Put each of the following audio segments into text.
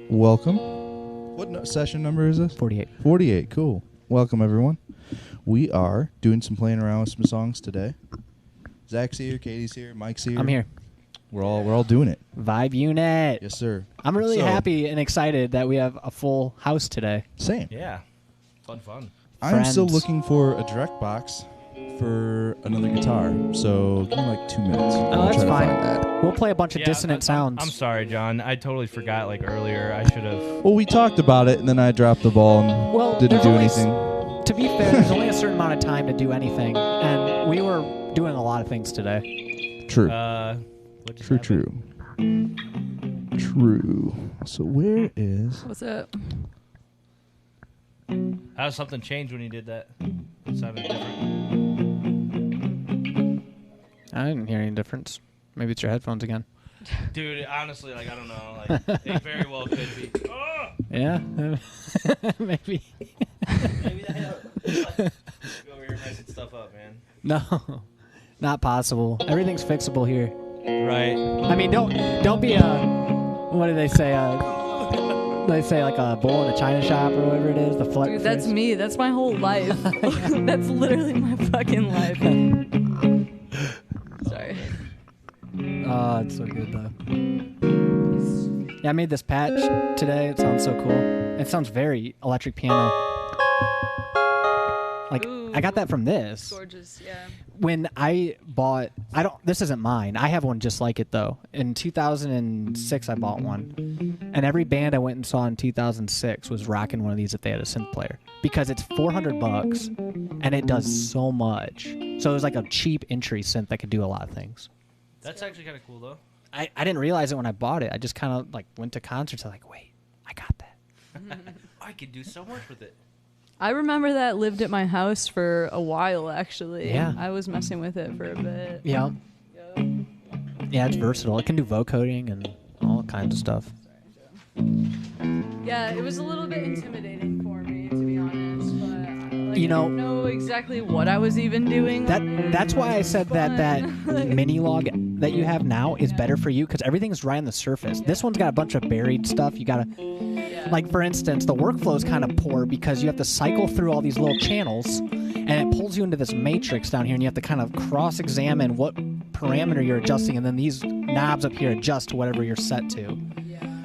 Welcome. What session number is this? 48. 48, cool. Welcome, everyone. We are doing some playing around with some songs today. Zach's here, Katie's here, Mike's here. I'm here. We're all doing it. Vibe Unit. Yes, sir. I'm really happy and excited that we have a full house today. Same. Yeah. Fun. I'm still looking for a direct box for another guitar, so give me like 2 minutes. Oh, that's fine. We'll play a bunch of dissonant sounds. I'm sorry, John. I totally forgot earlier. I should have. Well, we talked about it, and then I dropped the ball and didn't do anything. To be fair, there's only a certain amount of time to do anything, and we were doing a lot of things today. True. True. So where is... What's up? How something changed when you did that? It sounded different. I didn't hear any difference. Maybe it's your headphones again. Dude, honestly, I don't know. It very well could be. Oh! Yeah, maybe. Maybe that go over here messing stuff up, man. No, not possible. Everything's fixable here. Right. I mean, don't be what do they say? They say like a bull in a china shop or whatever it is. Dude, that's me. That's my whole life. That's literally my fucking life. Sorry. Oh, it's so good though. Yeah, I made this patch today. It sounds so cool. It sounds very electric piano. Ooh, I got that from this. Gorgeous, yeah. When I bought, this isn't mine. I have one just like it though. In 2006, I bought one. And every band I went and saw in 2006 was rocking one of these if they had a synth player. Because it's $400 and it does so much. So it was like a cheap entry synth that could do a lot of things. That's actually kind of cool, though. I didn't realize it when I bought it. I just kind of went to concerts. I'm like, wait, I got that. I could do so much with it. I remember that lived at my house for a while, actually. Yeah. I was messing with it for a bit. Yeah. Yeah, it's versatile. It can do vocoding and all kinds of stuff. Yeah, it was a little bit intimidating for me, to be honest. But I didn't know exactly what I was even doing. That's why I said that mini log that you have now is better for you because everything's right on the surface. This one's got a bunch of buried stuff. You gotta, like for instance, the workflow is kind of poor because you have to cycle through all these little channels, and it pulls you into this matrix down here, and you have to kind of cross-examine what parameter you're adjusting, and then these knobs up here adjust to whatever you're set to.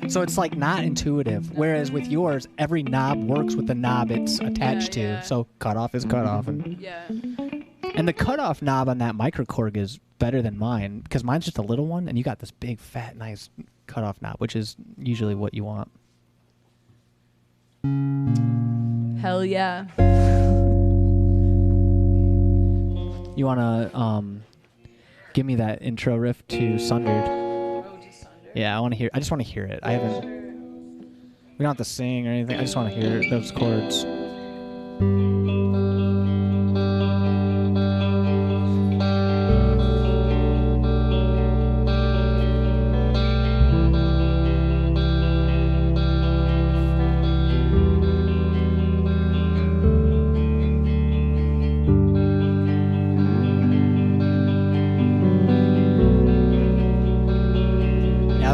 So it's not intuitive. Whereas with yours, every knob works with the knob it's attached to. So cutoff is cutoff. And the cutoff knob on that microKORG is better than mine because mine's just a little one, and you got this big, fat, nice cutoff knob, which is usually what you want. Hell yeah. You want to give me that intro riff to Sundered? Yeah, I just want to hear it. We don't have to sing or anything. I just want to hear those chords.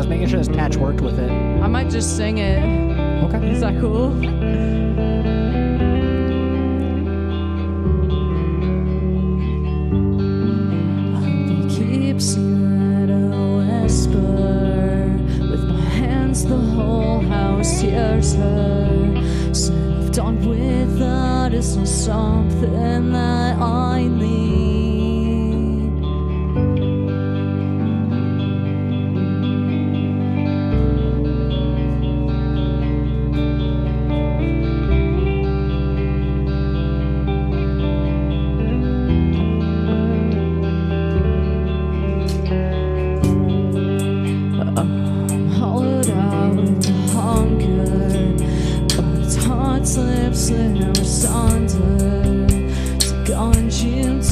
Making sure this patch worked with it. I might just sing it. Okay. Is that cool? Keeps at a whisper. With my hands, the whole house hears her. Said I've done without, it's not something that I need. Slips in asunder, so consumed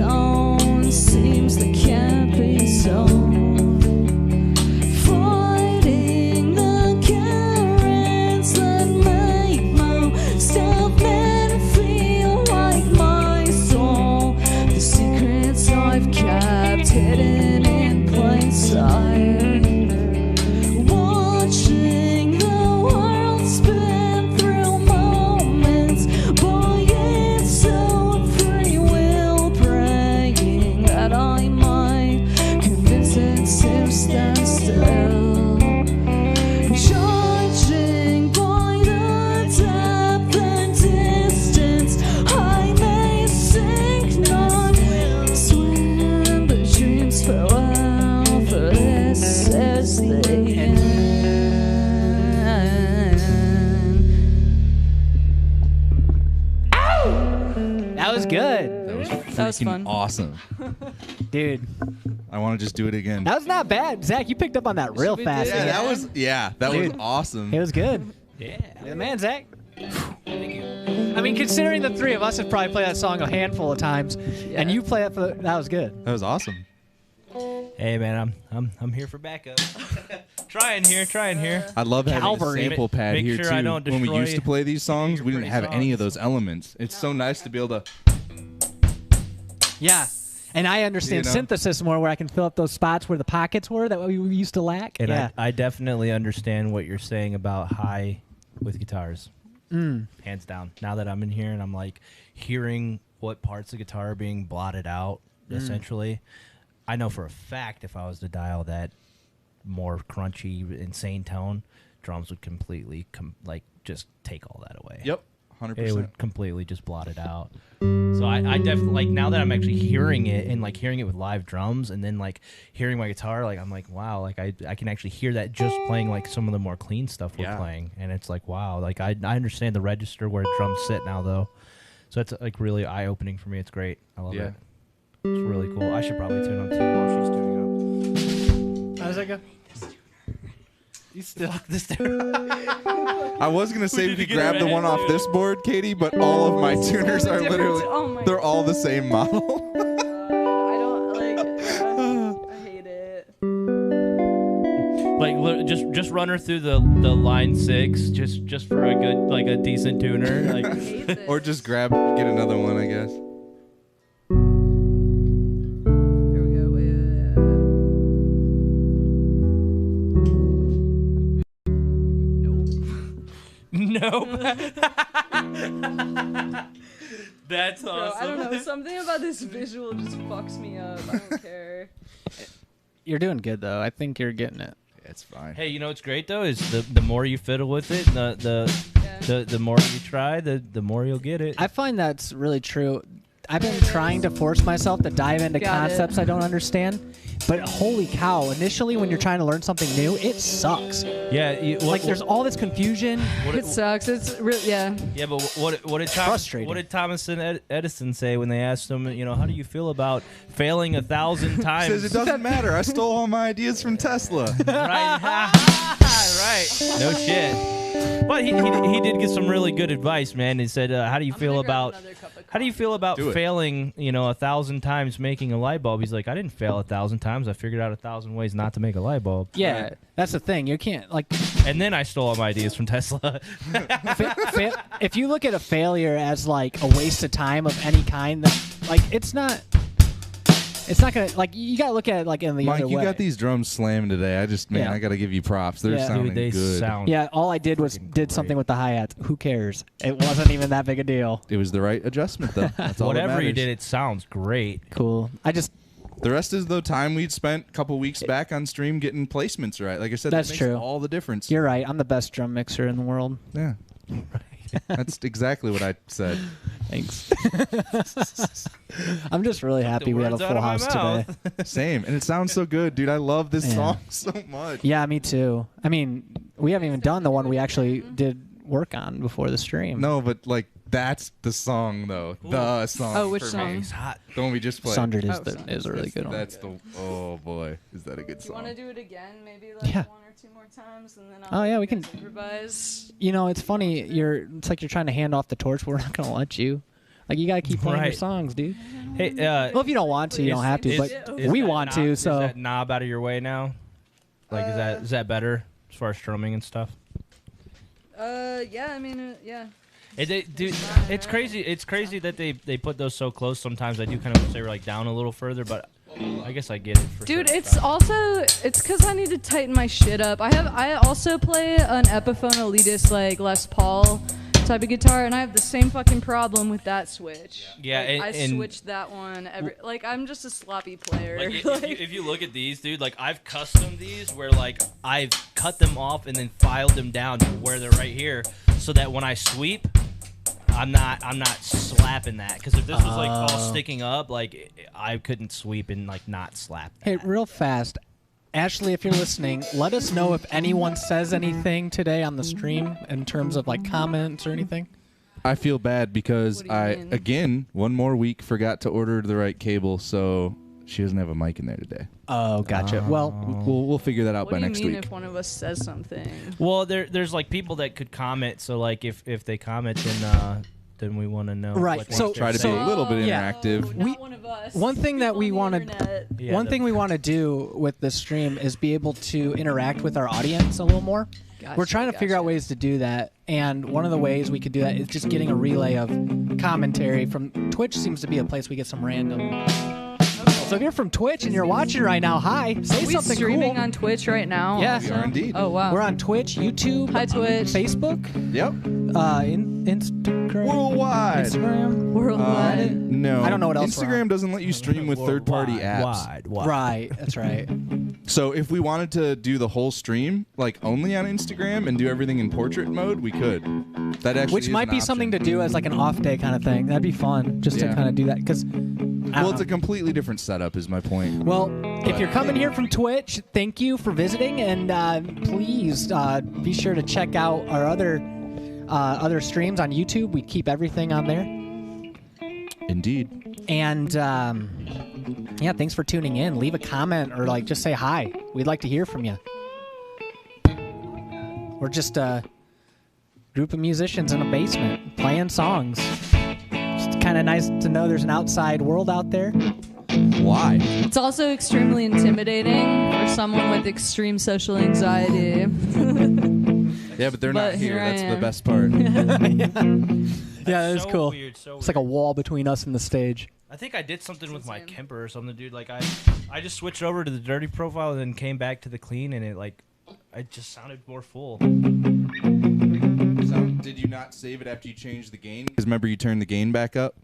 stone seems that can't be solved. Fighting the currents that make most of men feel like my soul. The secrets I've kept hidden in plain sight. Watching the world spin through moments by its own free will, praying that I might convince it to stand still. Judging by the depth and distance, I may sink, not swim, but dreams farewell, for this is the end. That was good, That was That was freaking fun. awesome. dude. I want to just do it again. That was not bad, Zach. You picked up on that real we fast. do it yeah, that again? was that Dude. was awesome. It was good. Yeah. You're the man, Zach. Thank you. I mean, considering the three of us have probably played that song a handful of times, and you play it for that was good. That was awesome. Hey man, I'm here for backup. trying here. I love having Calvary. a sample pad Make here sure too. I don't When we destroy used to play these songs, we didn't pretty have any of songs. those elements. It's so nice to be able to. Yeah. And I understand You know? synthesis more, where I can fill up those spots where the pockets were that we used to lack. And yeah. I definitely understand what you're saying about high with guitars. Hands down. Now that I'm in here and I'm like hearing what parts of guitar are being blotted out, essentially, I know for a fact if I was to dial that more crunchy, insane tone, drums would completely just take all that away. Yep, 100%. It would completely just blot it out. So I definitely, like, now that I'm actually hearing it and like hearing it with live drums and then like hearing my guitar, like I'm like, wow, like I can actually hear that just playing like some of the more clean stuff we're Yeah. playing. And it's like, wow, like I understand the register where drums sit now though. So it's like really eye opening for me. It's great. I love Yeah. it. It's really cool. I should probably tune up too while she's tuning up. How does that go? You still this down. I was gonna say we need to could get grab our the one heads off this board, Katie, but all of my tuners are Different- literally oh my they're all the same model. I don't like. I hate it. Like just run her through the line 6 just for a good, like a decent tuner. I Like hate this. Or just get another one, I guess. Here we go. Wait. nope. That's Bro, awesome. I don't know. Something about this visual just fucks me up. I don't care. You're doing good though. I think you're getting it. It's fine. Hey, you know what's great though is the more you fiddle with it, the more you try, the more you'll get it. I find that's really true. I've been trying to force myself to dive into Got it. concepts I don't understand, but holy cow! Initially, when you're trying to learn something new, it sucks. Yeah, Like there's all this confusion. It sucks. It's real. Yeah. Yeah, but what did Frustrating. what did Thomas and Edison say when they asked him, you know, how do you feel about failing 1,000 times? Says it doesn't matter. I stole all my ideas from Tesla. Right. Right. No shit. But he did get some really good advice, man. He said, how do you feel about Do it. failing, 1,000 times making a light bulb? He's like, I didn't fail 1,000 times. I figured out 1,000 ways not to make a light bulb. Yeah, that's the thing. You can't like And then I stole all my ideas from Tesla. if you look at a failure as like a waste of time of any kind, then like it's not gonna like you gotta look at it like in the Mike, other you way. got these drums slammed today. Yeah. I gotta give you props. They're Yeah. sounding Dude, they good. sound. Yeah, all I did was Fucking did great. something with the hi-hats. Who cares? It wasn't even that big a deal. It was the right adjustment, though. That's all that Whatever you matters. did, it sounds great. Cool. I just The rest is the time we'd spent a couple weeks back on stream getting placements right. Like I said, That's that makes true. all the difference. you're right. I'm the best drum mixer in the world. Yeah. That's exactly what I said. Thanks. I'm just really happy we had a words out full of my house mouth. today. Same. And it sounds so good, dude. I love this Yeah. song so much. Yeah, me too. I mean, we haven't even done the one we actually did work on before the stream. No, but like that's the song though. The song. Oh, which for song? me. It's hot. The one we just played. Sundered is, Oh, Sundered. is a really good one. That's the. Oh boy, is that a good Do you want song? to do it again? Maybe like Yeah. one or two more times, and then Oh, I'll yeah, let we you can- guys improvise. You know, it's funny. It's like you're trying to hand off the torch. We're not gonna let you. Like you gotta keep playing your Right. songs, dude. Hey, Well, if you don't want to, you don't have to. But we want to. Is So that knob out of your way now? Like, is that better as far as strumming and stuff? Yeah, I mean, yeah. Dude, it's crazy. It's crazy that they put those so close. Sometimes I do kind of wish they were like down a little further, but I guess I get it. For Dude, certain it's stuff. also it's because I need to tighten my shit up. I also play an Epiphone Elitist like Les Paul type of guitar, and I have the same fucking problem with that switch. Yeah, Like, and- I and- switched that one like I'm just a sloppy player. Like, Like, if you look at these, dude, like I've custom these where like I've cut them off and then filed them down to where they're right here, so that when I sweep, I'm not slapping that. Because if this was like all sticking up, like I couldn't sweep and like not slap that. hey, real fast, Ashley, if you're listening, let us know if anyone says anything today on the stream in terms of like comments or anything. I feel bad because What do you I mean? again one more week forgot to order the right cable, so she doesn't have a mic in there today. Oh, gotcha. Well, We'll figure that out what by do you next mean week. if one of us says something? Well, there's like people that could comment. So like if they comment, then we want to know. Right, what so- they're Try to be saying. a little bit Yeah. interactive. Oh, We- not one of us. one thing that People we on the wanted- internet. Yeah, one thing we want to do with this stream is be able to interact with our audience a little more. Gotcha, We're trying to figure out gotcha. ways to do that, and one of the ways we could do that is just getting a relay of commentary from Twitch. Seems to be a place we get some random. So if you're from Twitch and you're watching right now, hi, say Are we something streaming cool. on Twitch right now? Yeah. also? We are indeed. Oh wow. We're on Twitch, YouTube, Hi, Twitch. Facebook, Yep. Instagram, Worldwide. Instagram. Worldwide. No. I don't know what else we're Instagram on. doesn't let you stream with third-party apps. Wide. Right, that's right. So if we wanted to do the whole stream like only on Instagram and do everything in portrait mode, we could. That actually Which is might an be something to option. do as like an off day kind of thing. That'd be fun, just to Yeah. kind of do that. Because, Well, it's a completely different setup, is my point. well, if you're coming here from Twitch, thank you for visiting, and please be sure to check out our other streams on YouTube. We keep everything on there. Indeed. And yeah, thanks for tuning in. Leave a comment or like just say hi. We'd like to hear from you. We're just a group of musicians in a basement playing songs. It's kind of nice to know there's an outside world out there. Why? It's also extremely intimidating for someone with extreme social anxiety. Yeah, but they're not But here. here I That's the am. best part. Yeah, that's so cool. Weird, so It's like a weird. wall between us and the stage. I think I did something with my him. Kemper or something, dude. Like I just switched over to the dirty profile and then came back to the clean, and it just sounded more full. So, did you not save it after you changed the gain? Because remember, you turned the gain back up.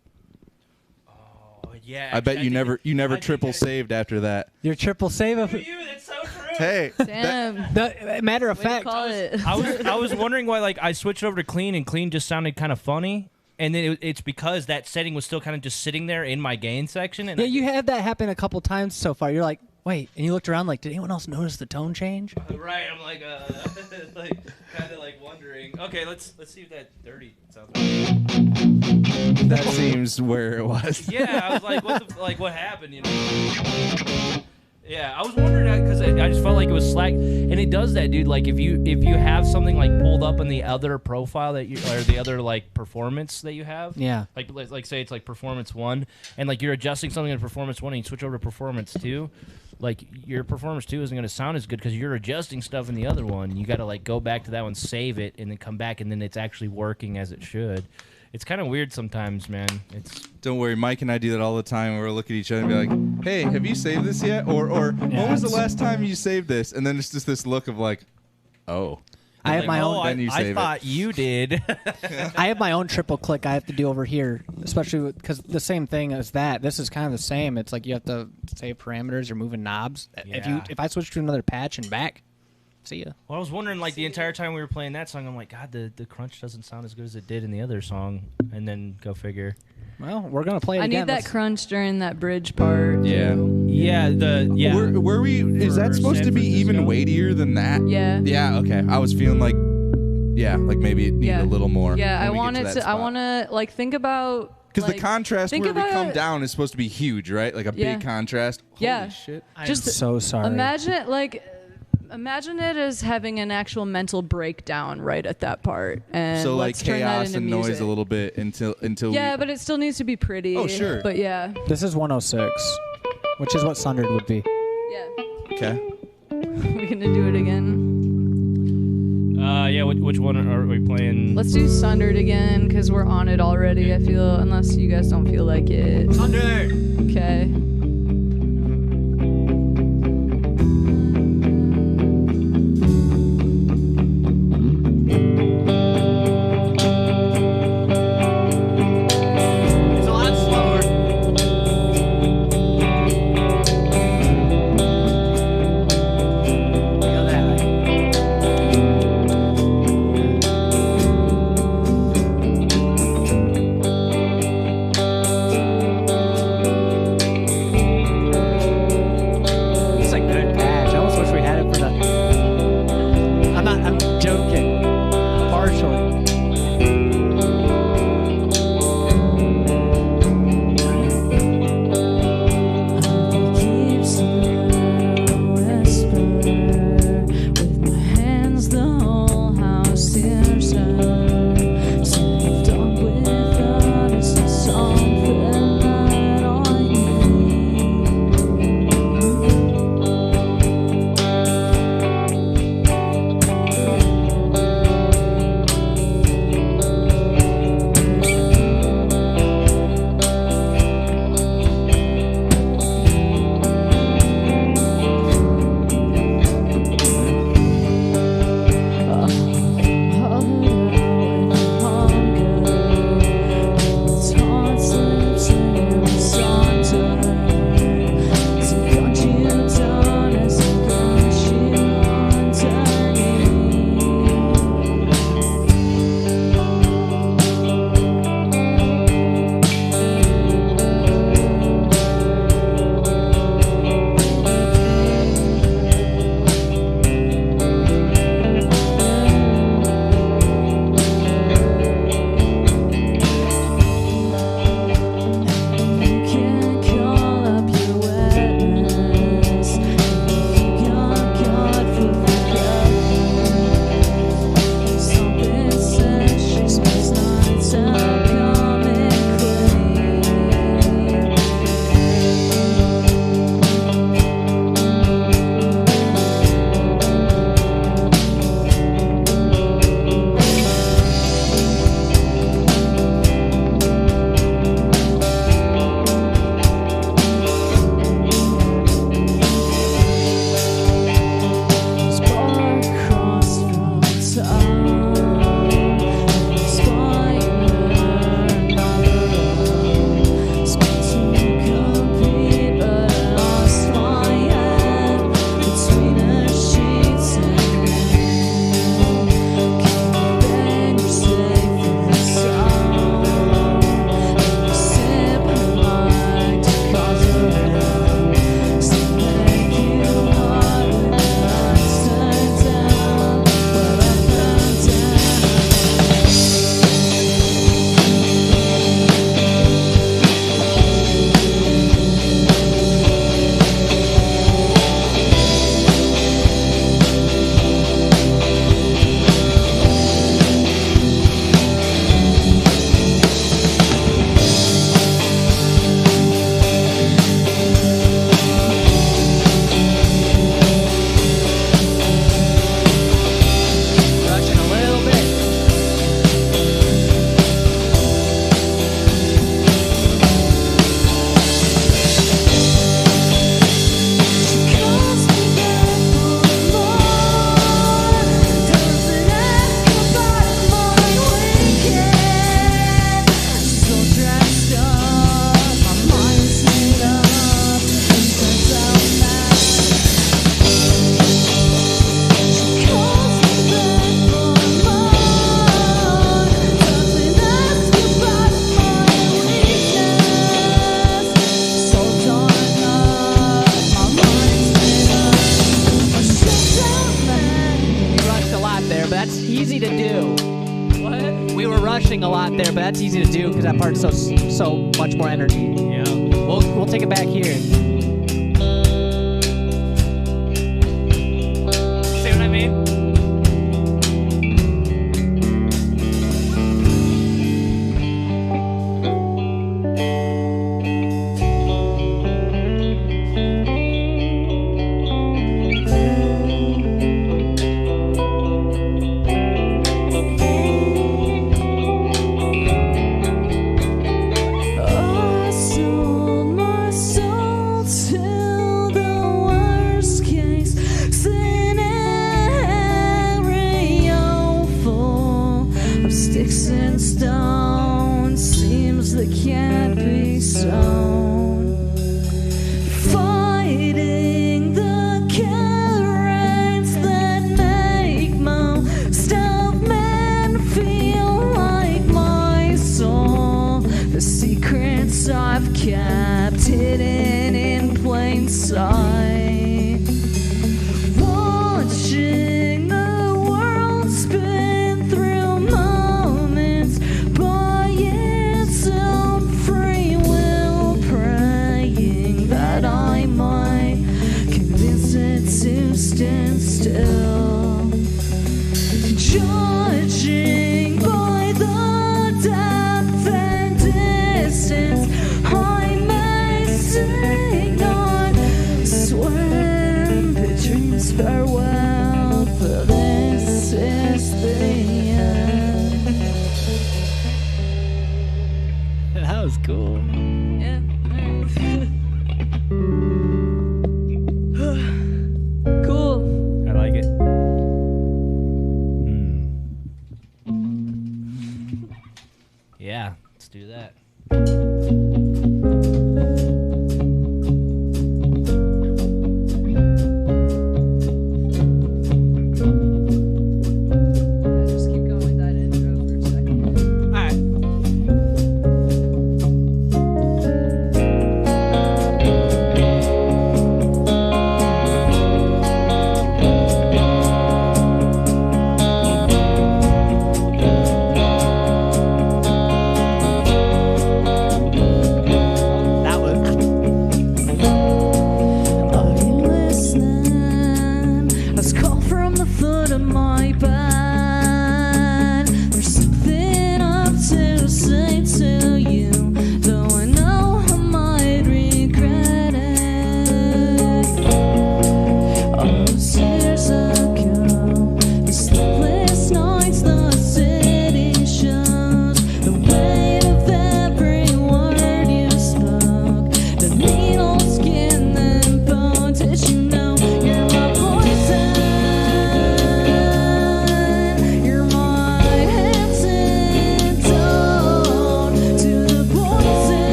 Oh yeah. I bet actually, you never I think triple I- saved after that. Your triple save of You, that's so true. Hey, Damn. matter of Way to fact. call it. I was wondering why like I switched over to clean and clean just sounded kind of funny, and then it's because that setting was still kind of just sitting there in my gain section. And Yeah, you had that happen a couple times so far. You're like, wait, and you looked around like, did anyone else notice the tone change? right. I'm like like kind of like wondering. Okay, let's see if that dirty sounds. Like. that seems where it was. Yeah, I was like, what happened? You know. Yeah, I was wondering because I just felt like it was slack, and it does that, dude. Like if you have something like pulled up in the other profile that you or the other like performance that you have, Yeah. like say it's like performance 1, and like you're adjusting something in performance 1, and you switch over to performance 2, like your performance 2 isn't going to sound as good because you're adjusting stuff in the other one. You got to like go back to that one, save it, and then come back, and then it's actually working as it should. It's kind of weird sometimes, man. It's Don't worry, Mike and I do that all the time. We'll look at each other and be like, "Hey, have you saved this yet?" Or when was the it's- last time you saved this? And then it's just this look of like, "Oh." I have like, my oh, own. Then you I save it. thought you did. I have my own triple click I have to do over here, especially because the same thing as that. This is kind of the same. It's like you have to save parameters or moving knobs. Yeah. If I switch to another patch and back, see ya. Well, I was wondering, like, the entire time we were playing that song, I'm like, God, the crunch doesn't sound as good as it did in the other song. And then go figure. Well, we're gonna play it I again. need that Let's- crunch during that bridge part. Yeah. Yeah, Were we? Is that For supposed to San be even Francisco? weightier than that? Yeah. Yeah. Okay. I was feeling like, like maybe it needed Yeah. a little more. Yeah, I when we get wanted that to. I spot. want to like think about Because like, the contrast think where we come about- down is supposed to be huge, right? Like a Yeah. big contrast. Yeah. Holy shit. I'm just so sorry. Imagine like Imagine it as having an actual mental breakdown right at that part, and So like let's turn that chaos into and noise music. a little bit until Yeah, but it still needs to be pretty. Oh, sure. But yeah, This is 106, which is what Sundered would be. yeah. Okay. We're gonna do it again. Yeah, which one are we playing? Let's do Sundered again because we're on it already. I feel, unless you guys don't feel like it. Sundered! Okay. It's a lot slower. Feel that. It's like good patch. I almost wish we had it for the. I'm joking. Partially. Keeps whisper with my hands. The whole house hears her. Saved on without us is something that I need. Rushing a little bit. We rushed a lot there, but that's easy to do. What? We were rushing a lot there, but that's easy to do because that part's so much more energy. Yeah. We'll take it back here. hidden in plain sight. Watching the world spin through moments by its own free will, praying that I might convince it to stand still. Judging by the depth and distance, I may say not swear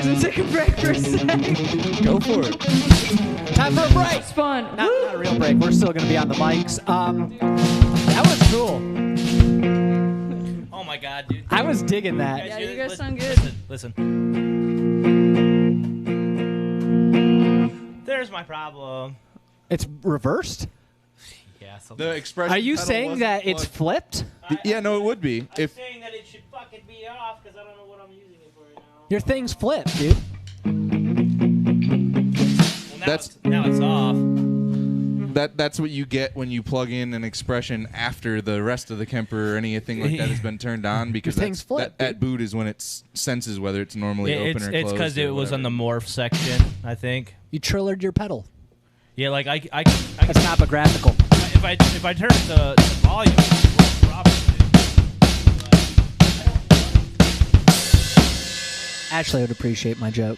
gonna take a break for a second. Go for it. Time for a break. It's fun. Not a real break. We're still going to be on the mics. That was cool. Oh my god, dude. I was digging that. Yeah, hear you this? guys sound good. Listen. There's my problem. It's reversed. Yeah. Something. The expression. Are you pedal saying wasn't that it's plugged. flipped? Yeah, no, it would be. I'm If saying that it should fucking be off because I don't know what I'm using it for right now. Your thing's flipped, dude. Well, now That's- it's off. that's what you get when you plug in an expression after the rest of the Kemper or anything like that has been turned on, because Your thing's flipped, at boot is when it senses whether it's normally open or closed. It's because or it was whatever. on the morph section, I think. You trillered your pedal. Yeah, like I That's topographical. if I turn it to volume, it works properly. Ashley would appreciate my joke.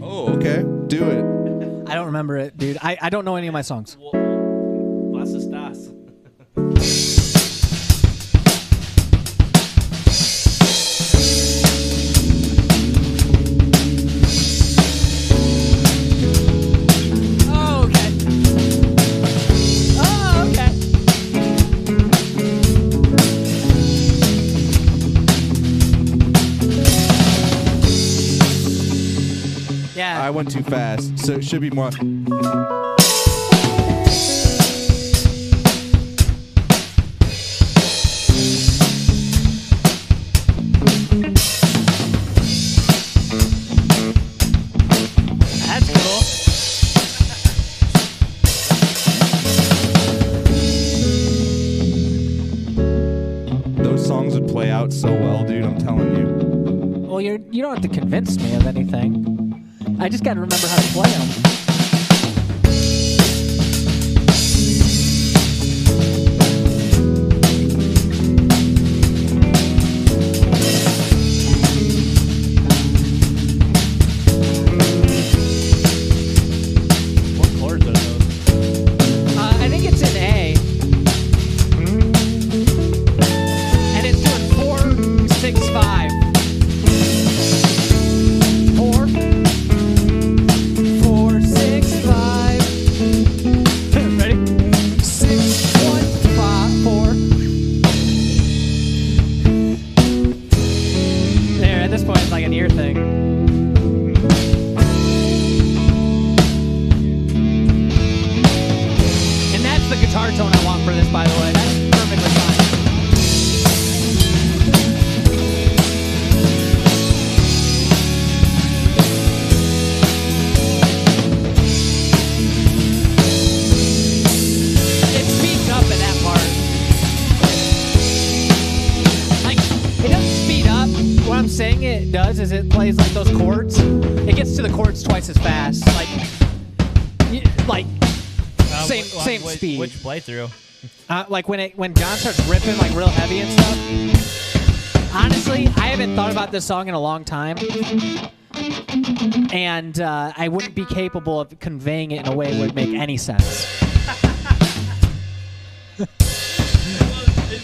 Oh, okay. Do it. I don't remember it, dude. I don't know any of my songs. Was estás? Oh, okay. Oh, okay. Yeah. I went too fast, so it should be more. That's cool. Those songs would play out so well, dude. I'm telling you. Well, you don't have to convince me of anything. I just got to remember how to play them. What chords are those? I think it's in A. And it's doing 4, 6, 5. 4, 4, 6, 5. Ready? 6, 1, 5, 4. There, at this point, it's like an ear thing. And that's the guitar tone I want for this, by the way. That's perfectly fine. It speeds up at that part. Like, it doesn't speed up. What I'm saying it does is it plays like those chords. It gets to the chords twice as fast. Like same speed. Which playthrough? Like when John starts ripping like real heavy and stuff. Honestly, I haven't thought about this song in a long time, and I wouldn't be capable of conveying it in a way that would make any sense. At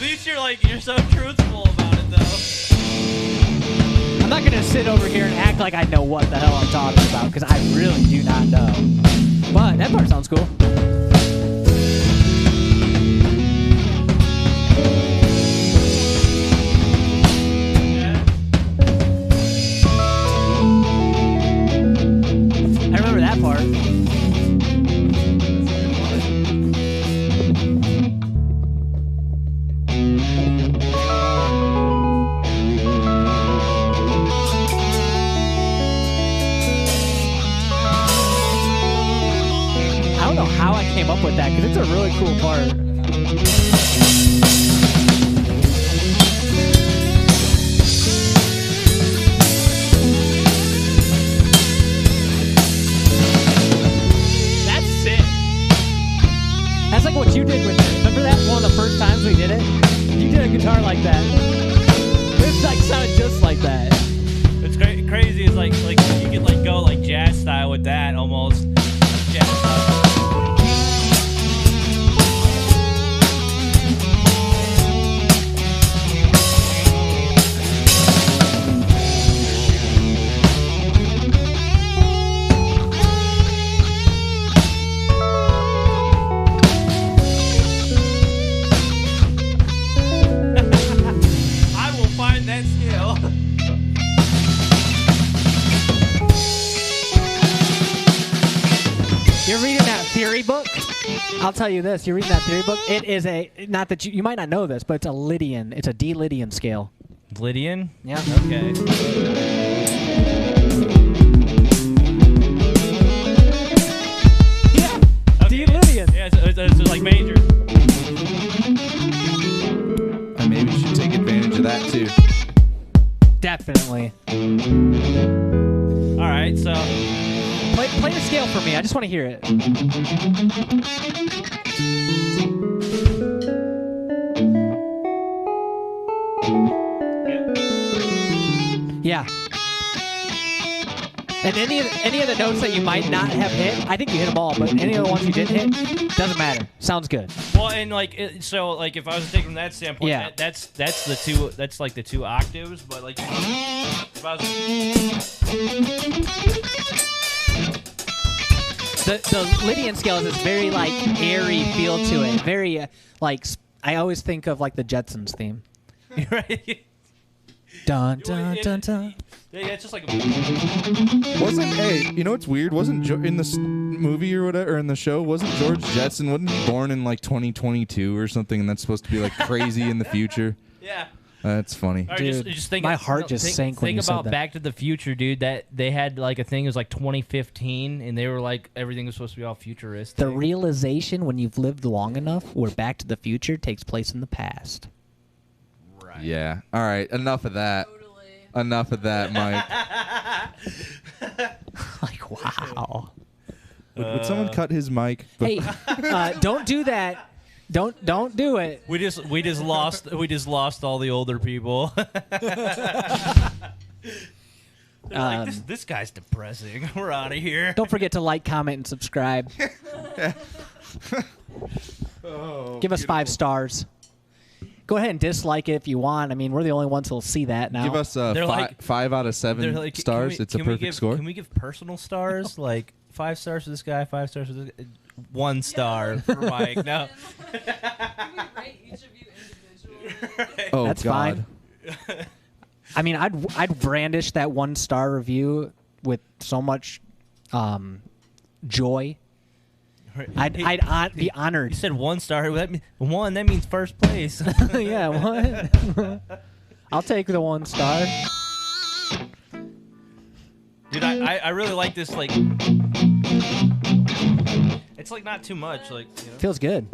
least you're so truthful about it, though. I'm not gonna sit over here and act like I know what the hell I'm talking about because I really do not know. But that part sounds cool. I remember that part. I don't know how I came up with that because it's a really cool part. That's sick. That's like what you did with it. Remember that one of the first times we did it? You did a guitar like that. It like sounded just like that. It's great crazy is like you could like go like jazz style with that almost. Like jazz style. I will find that skill. You're reading that theory book? I'll tell you this. You're reading that theory book. It is not that you might not know this, but it's a Lydian. It's a D-Lydian scale. Lydian? Yeah. Okay. Yeah. D-Lydian. Yeah, it's like major. And maybe you should take advantage of that too. Definitely. All right, so Play the scale for me. I just want to hear it. Yeah. And any of the notes that you might not have hit, I think you hit them all, but any of the ones you didn't hit, doesn't matter. Sounds good. well, and like so, like if I was to take from that standpoint, Yeah. that's the two. That's like the 2 octaves, but like if I was The Lydian scale is this very like airy feel to it. Very like I always think of like the Jetsons theme. right. Dun dun dun dun. Yeah, it's just like Hey, you know what's weird? Wasn't in the movie or whatever, or in the show, wasn't George Jetson, wasn't he born in like 2022 or something, and that's supposed to be like crazy in the future? yeah. That's funny. Or Dude, just think my heart just sank when think you said about that. Back to the Future, dude. That they had like a thing. It was like 2015, and they were like everything was supposed to be all futuristic. The realization when you've lived long enough where Back to the Future takes place in the past. right. Yeah. All right. Enough of that. Totally. Enough of that, Mike. Like, wow. Would someone cut his mic? Hey, don't do that. Don't do it. We just lost all the older people. They're like, this guy's depressing. We're out of here. Don't forget to like, comment, and subscribe. Give us 5 stars. Go ahead and dislike it if you want. I mean, we're the only ones who'll see that now. Give us They're like- 5 out of 7 They're like, stars. It's a perfect score. Can we give personal stars? Like 5 stars for this guy, 5 stars for this guy, 1 star for Mike. No. Can we rate each of you individually? Oh, That's God. fine. I mean, I'd brandish that 1-star review with so much joy. I'd be honored. You said 1 star. That that means first place. Yeah, what? I'll take the 1 star. Dude, I really like this. Like, it's like not too much. Like, you know. Feels good.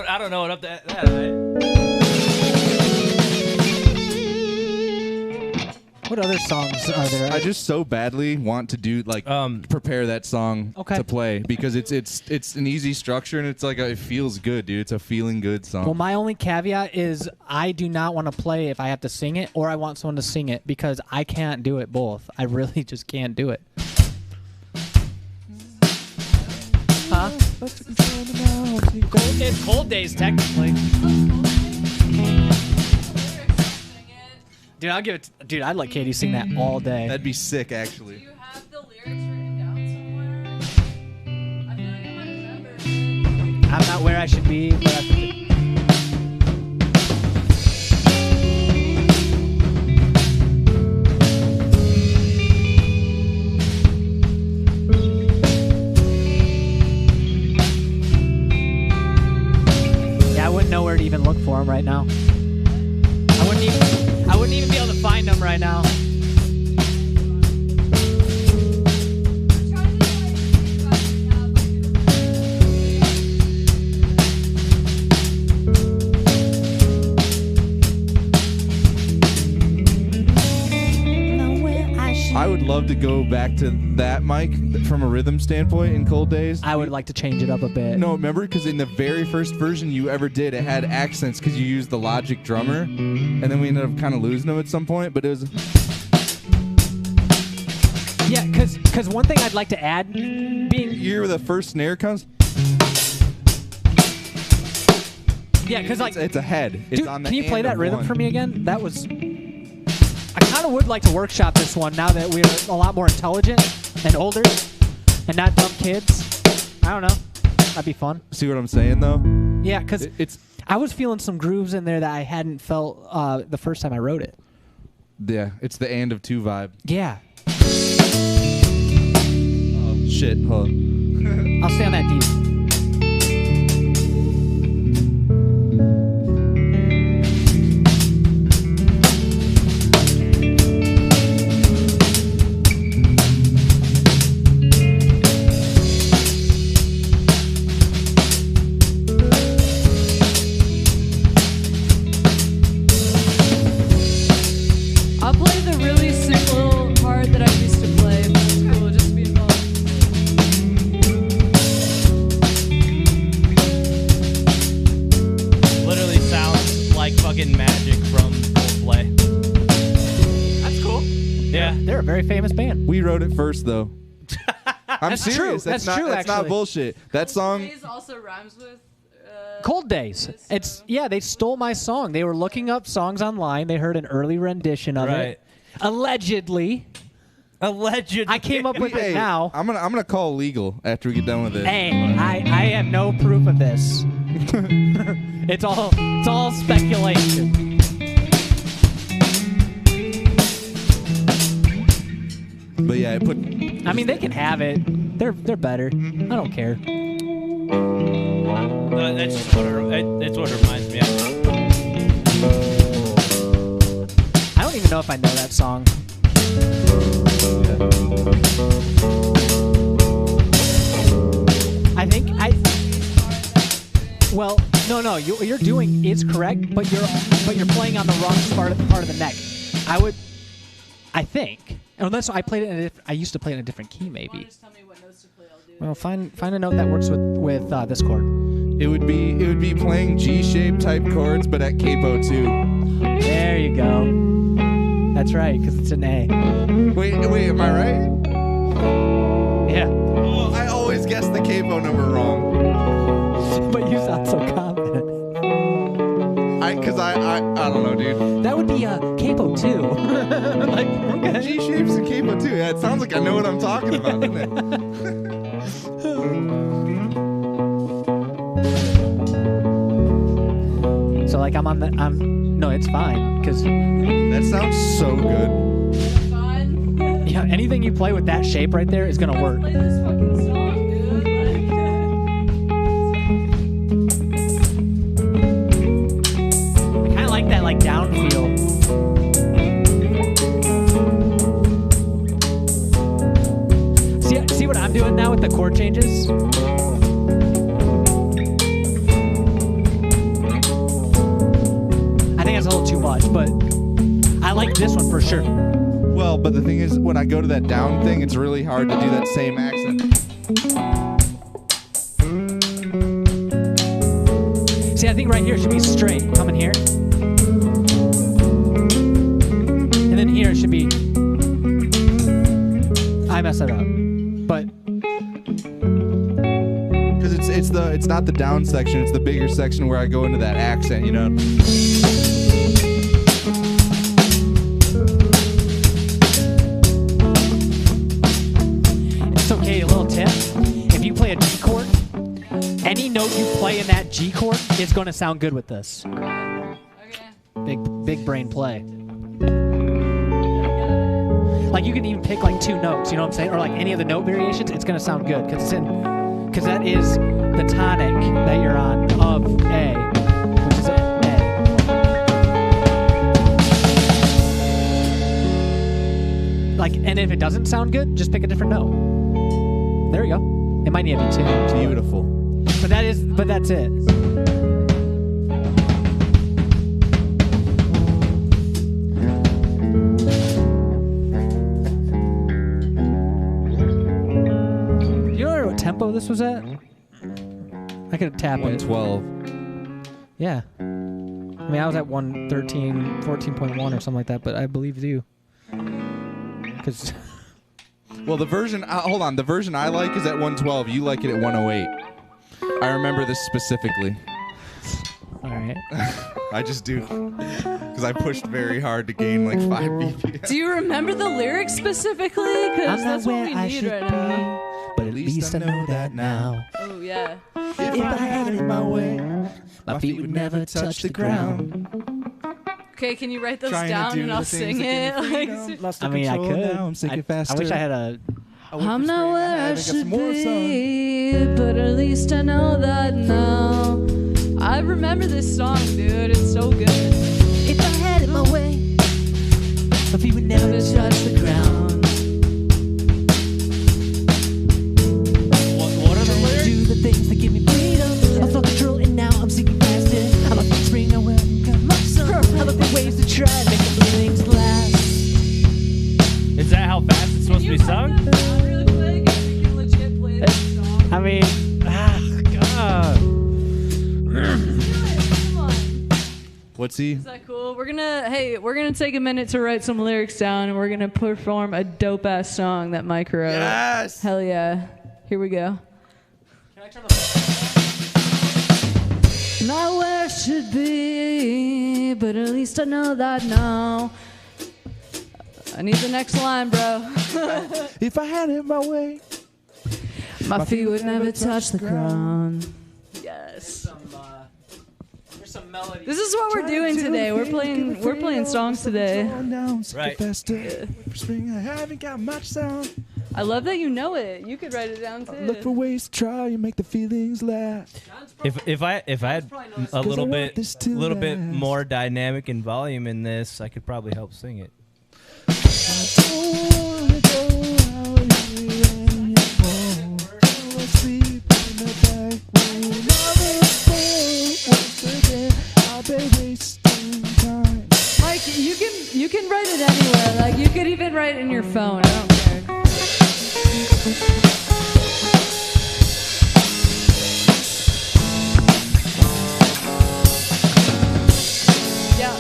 I don't know what up that high. What other songs are there? I just so badly want to do like prepare that song Okay. to play because it's an easy structure and it's like it feels good, dude. It's a feeling good song. Well, my only caveat is I do not want to play if I have to sing it or I want someone to sing it because I can't do it both. I really just can't do it. Huh? Huh? It's Cold Days, technically. Dude, I'll give it. Dude, I'd let Katie sing that all day. That'd be sick, actually. Do you have the lyrics written down somewhere? I feel like I might remember. I'm not where I should be, but I think. Yeah, I wouldn't know where to even look for him right now. I wouldn't even be able to find him right now. I would love to go back to that mic from a rhythm standpoint in Cold Days. I would like to change it up a bit. No, remember? Because in the very first version you ever did, it had accents because you used the Logic drummer. And then we ended up kind of losing them at some point. But it was... Yeah, because one thing I'd like to add, being... You hear the first snare comes? Yeah, because like... It's a head. It's Dude, on the can you play end that of rhythm one. for me again? That was... I kind of would like to workshop this one now that we're a lot more intelligent and older and not dumb kids. I don't know. That'd be fun. See what I'm saying, though? Yeah, because It's... I was feeling some grooves in there that I hadn't felt the first time I wrote it. Yeah, it's the and of two vibe. Yeah. Oh, shit. Hold on. I'll stay on that deep. I'll play the really simple part that I used to play, but it's cool, just to be involved. Literally sounds like fucking magic from Coldplay. That's cool. Yeah. They're a very famous band. We wrote it first, though. I'm That's serious. true. That's That's not, true, That's not actually. bullshit. That song... Days also rhymes with Cold Days. It's yeah, they stole my song. They were looking up songs online. They heard an early rendition of Right. it. Allegedly. Allegedly. I came up with Hey, it now. I'm gonna call legal after we get done with it. Hey, I have no proof of this. It's all speculation. But yeah, it put... Mm-hmm. I mean, they can have it. They're better. I don't care. That's just what that's what it reminds me of. I don't even know if I know that song. I think Well, no. You're doing is correct, but you're playing on the wrong part of the neck. I think, unless I played it I used to play it in a different key, maybe. just tell me what notes to play, I'll do Well, find a note that works with this chord. It would be playing G-shaped type chords, but at capo too. There you go. That's right, because it's an A. Wait, am I right? Yeah, Oh, I always guess the capo number wrong. but you sound so confident. I don't know, dude. That would be a capo too. Like, okay. G-shapes and capo too. Yeah, it sounds like I know what I'm talking about, doesn't it? So like no, it's fine because That sounds so good. Fun. yeah, anything you play with that shape right there is gonna work. Play this fucking song, dude. Kind of like that like down feel. See what I'm doing now with the chord changes? I think that's a little too much, but I like this one for sure. Well, but the thing is, when I go to that down thing, it's really hard to do that same accent. See, I think right here should be straight, coming here. And then here should be... I messed it up. But it's not the down section. It's the bigger section where I go into that accent. You know. It's okay. A little tip: if you play a G chord, any note you play in that G chord is going to sound good with this. Okay. Big brain play. Like you can even pick like 2 notes, you know what I'm saying, or like any of the note variations. It's gonna sound good because that is the tonic that you're on of A, which is A. Like, and if it doesn't sound good, just pick a different note. There you go. It might need to be tuned. Beautiful. But that's it. You know what tempo this was at? I could tap it. 112. Yeah. I mean, I was at 113, 14.1 or something like that, but I believe you. Because Well, the version. Hold on. The version I like is at 112. You like it at 108. I remember this specifically. all right. I just do. Because I pushed very hard to gain like 5 BPM. Do you remember the lyrics specifically? Because that's what we need right now. But at least I know that now. Oh, yeah. If I had it my way, my feet would never touch the ground. Okay, can you write those Trying to down do and the I'll things sing that it? give me Like, freedom. Lost I mean, I control could. now, I'm sinking I faster. wish I had a. I'm not where I got should some more sun. be, but at least I know that now. I remember this song, dude. It's so good. If I had it my way, my feet would never touch the ground. What are the Trying to lyrics? do the things that give me freedom. I felt control and now I'm sinking faster. I'm a spring, I welcome my son. I look for ways to try to make the feelings last. Is that how fast it's supposed to be sung? Really quick, if you can legit play this song. I mean, God. Come on. What's he? Is that cool? We're gonna take a minute to write some lyrics down, and we're gonna perform a dope ass song that Mike wrote. Yes. Hell yeah! Here we go. Can I turn the? Not where I should be, but at least I know that now. I need the next line, bro. If I had it my way. My feet would never touch the ground. Yes. There's some melody. This is what we're doing today. We're playing songs today. Right. For spring, I haven't got much sound. I love that you know it. You could write it down Look for too. ways to try and make the feelings last. If I had a little I want bit this to last. more dynamic and volume in this, I could probably help sing it. Mike, you can write it anywhere. Like you could even write it in your phone. I don't care. Yeah.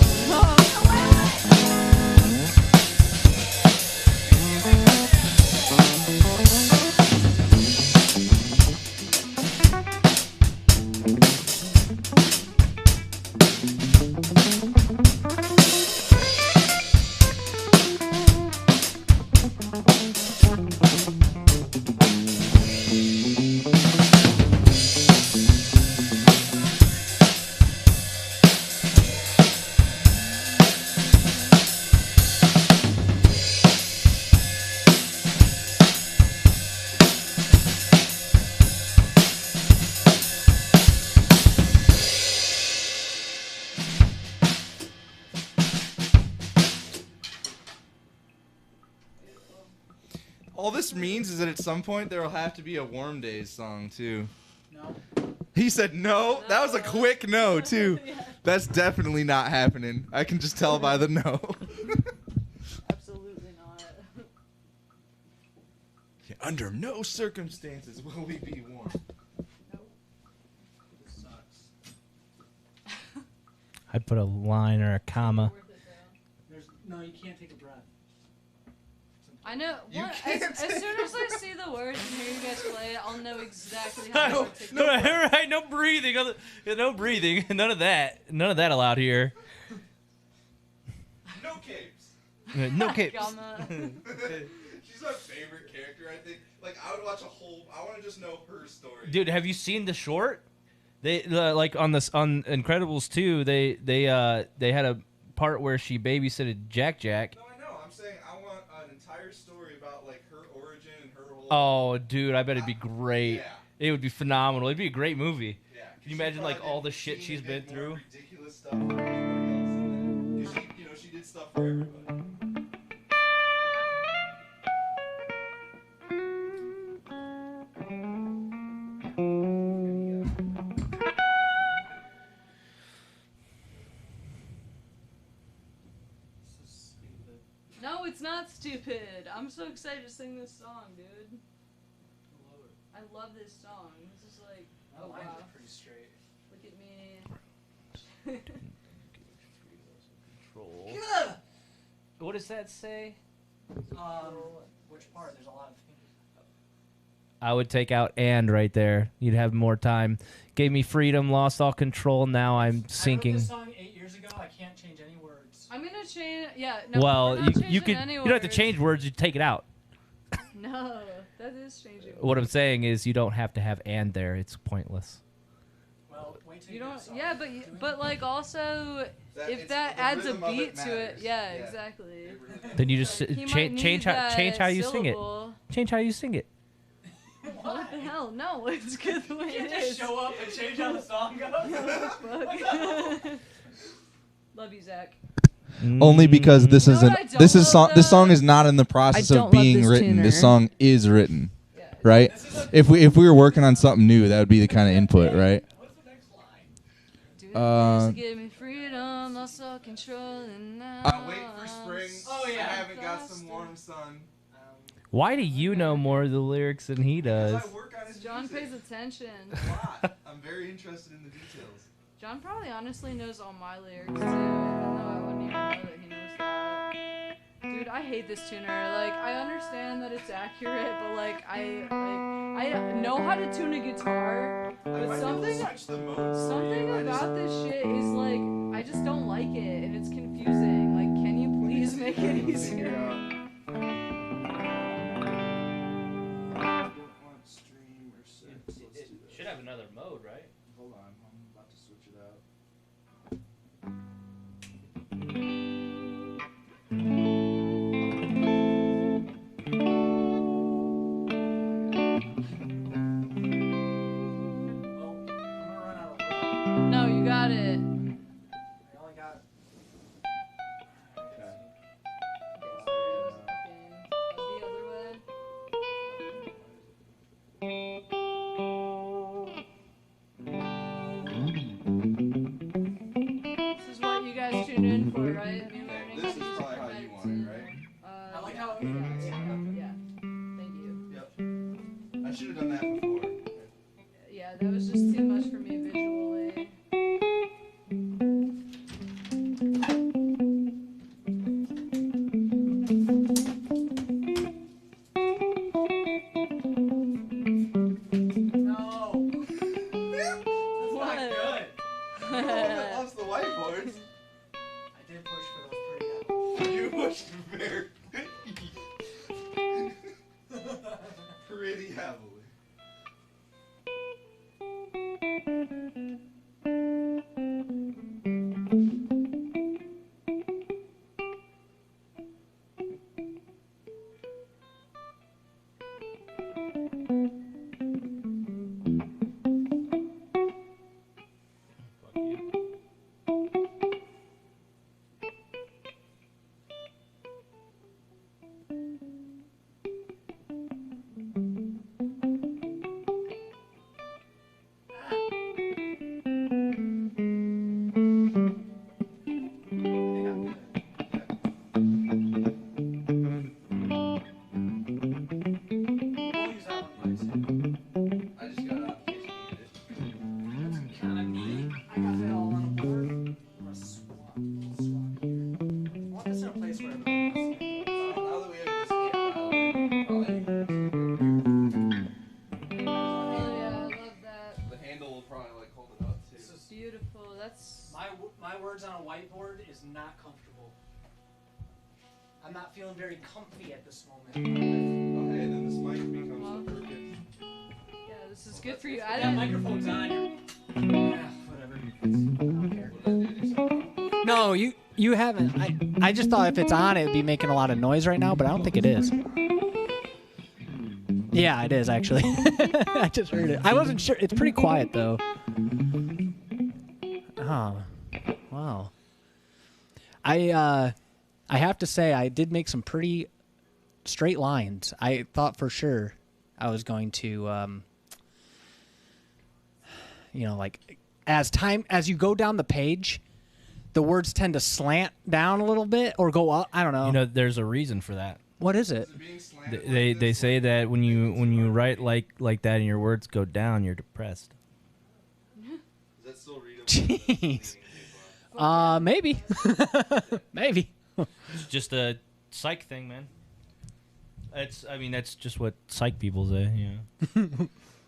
All this means is that at some point there will have to be a Warm Days song too. No. He said no. That was a quick no too. That's definitely not happening. I can just tell by the no. Absolutely not. Under no circumstances will we be warm. I'd put a line or a comma. No, you can't take a breath. It's I know. You What, can't as soon as I see the words and hear you guys play it, I'll know exactly how to No, articulate. right, no breathing. No breathing. None of that. None of that allowed here. No capes. No capes. Gamma. She's my favorite character, I think. Like, I would watch a whole... I want to just know her story. Dude, have you seen the short? They like on Incredibles 2, they had a part where she babysitted Jack. No, I know. I'm saying I want an entire story about, like, her origin and her whole... Oh, dude, I bet it'd be great. Yeah. It would be phenomenal. It'd be a great movie. Yeah. Can you imagine, like, all the shit She she's been did more through? Ridiculous stuff than anybody else. 'Cause she did stuff for everybody. No, it's not stupid. I'm so excited to sing this song, dude. I love this song. This is like, oh wow. pretty straight. Look at me. Control. What does that say? Which part? There's a lot of things. I would take out "and" right there. You'd have more time. Gave me freedom, lost all control. Now I'm sinking. I wrote this song 8 years ago. I can't change any words. I'm gonna change. Yeah. No, Well, we're not you changing could. any You don't have to words. change words. You take it out. No, that is changing. What I'm saying is, you don't have to have "and" there. It's pointless. Well, wait till You get a don't. song. Yeah, but like also, if it's- that the adds a rhythm of it beat to it, matters. yeah, Yeah. exactly. It really Then you just He might change need how you sing it. syllable. Change how you sing it. What the hell? No, it's good the way You it can't is. just show up and change how the song goes. Fuck. Love you, Zach. Only because this You know isn't. what I don't This is love, song. This song though? is not in the process I of don't love being this written. This tuner. song is written, Yeah. right? If we were working on something new, that would be the kind of input, right? What's the next line? Dude, Uh, give me freedom, lost all control, and now Oh, yeah. I haven't got some warm sun. Why do you know more of the lyrics than he does? work on his John pays attention. a lot. I'm very interested in the details. John probably honestly knows all my lyrics too, even though I wouldn't even know that he knows that. Dude, I hate this tuner. Like, I understand that it's accurate, but like, I know how to tune a guitar, but something about this shit is like, I just don't like it, and it's confusing. Like, can you please make it easier? Should have another mode, right? Hold on, I'm about to switch it out. Well, I'm gonna run out of room. No, you got it. I only got. Okay. The other way. This is what you guys tuned in for, right? Me learning This is music probably how you types want it, and, right? I like how it yeah. Thank you. Yep. I should have done that before. Yeah, that was just too much for me visually. No. What? That's not good. You're the one that loves the whiteboards. I did push for those pretty You pushed very pretty heavily. my words on a whiteboard is not comfortable. I'm not feeling very comfy at this moment. Okay, then this mic becomes Well. so perfect. Yeah, this is good for you. I That didn't. microphone's on here. Yeah, whatever. I don't care. No, you haven't. I just thought if it's on, it would be making a lot of noise right now, but I don't think it is. Yeah, it is actually. I just heard it. I wasn't sure. It's pretty quiet though. Oh, wow. I have to say I did make some pretty straight lines. I thought for sure I was going to, like as you go down the page, the words tend to slant down a little bit or go up. I don't know. You know, there's a reason for that. What is it? Being slanted They like they this, say like, that when you write like that and your words go down, you're depressed. Is that still readable? Jeez. Maybe. Maybe. It's just a psych thing, man. That's just what psych people say, yeah.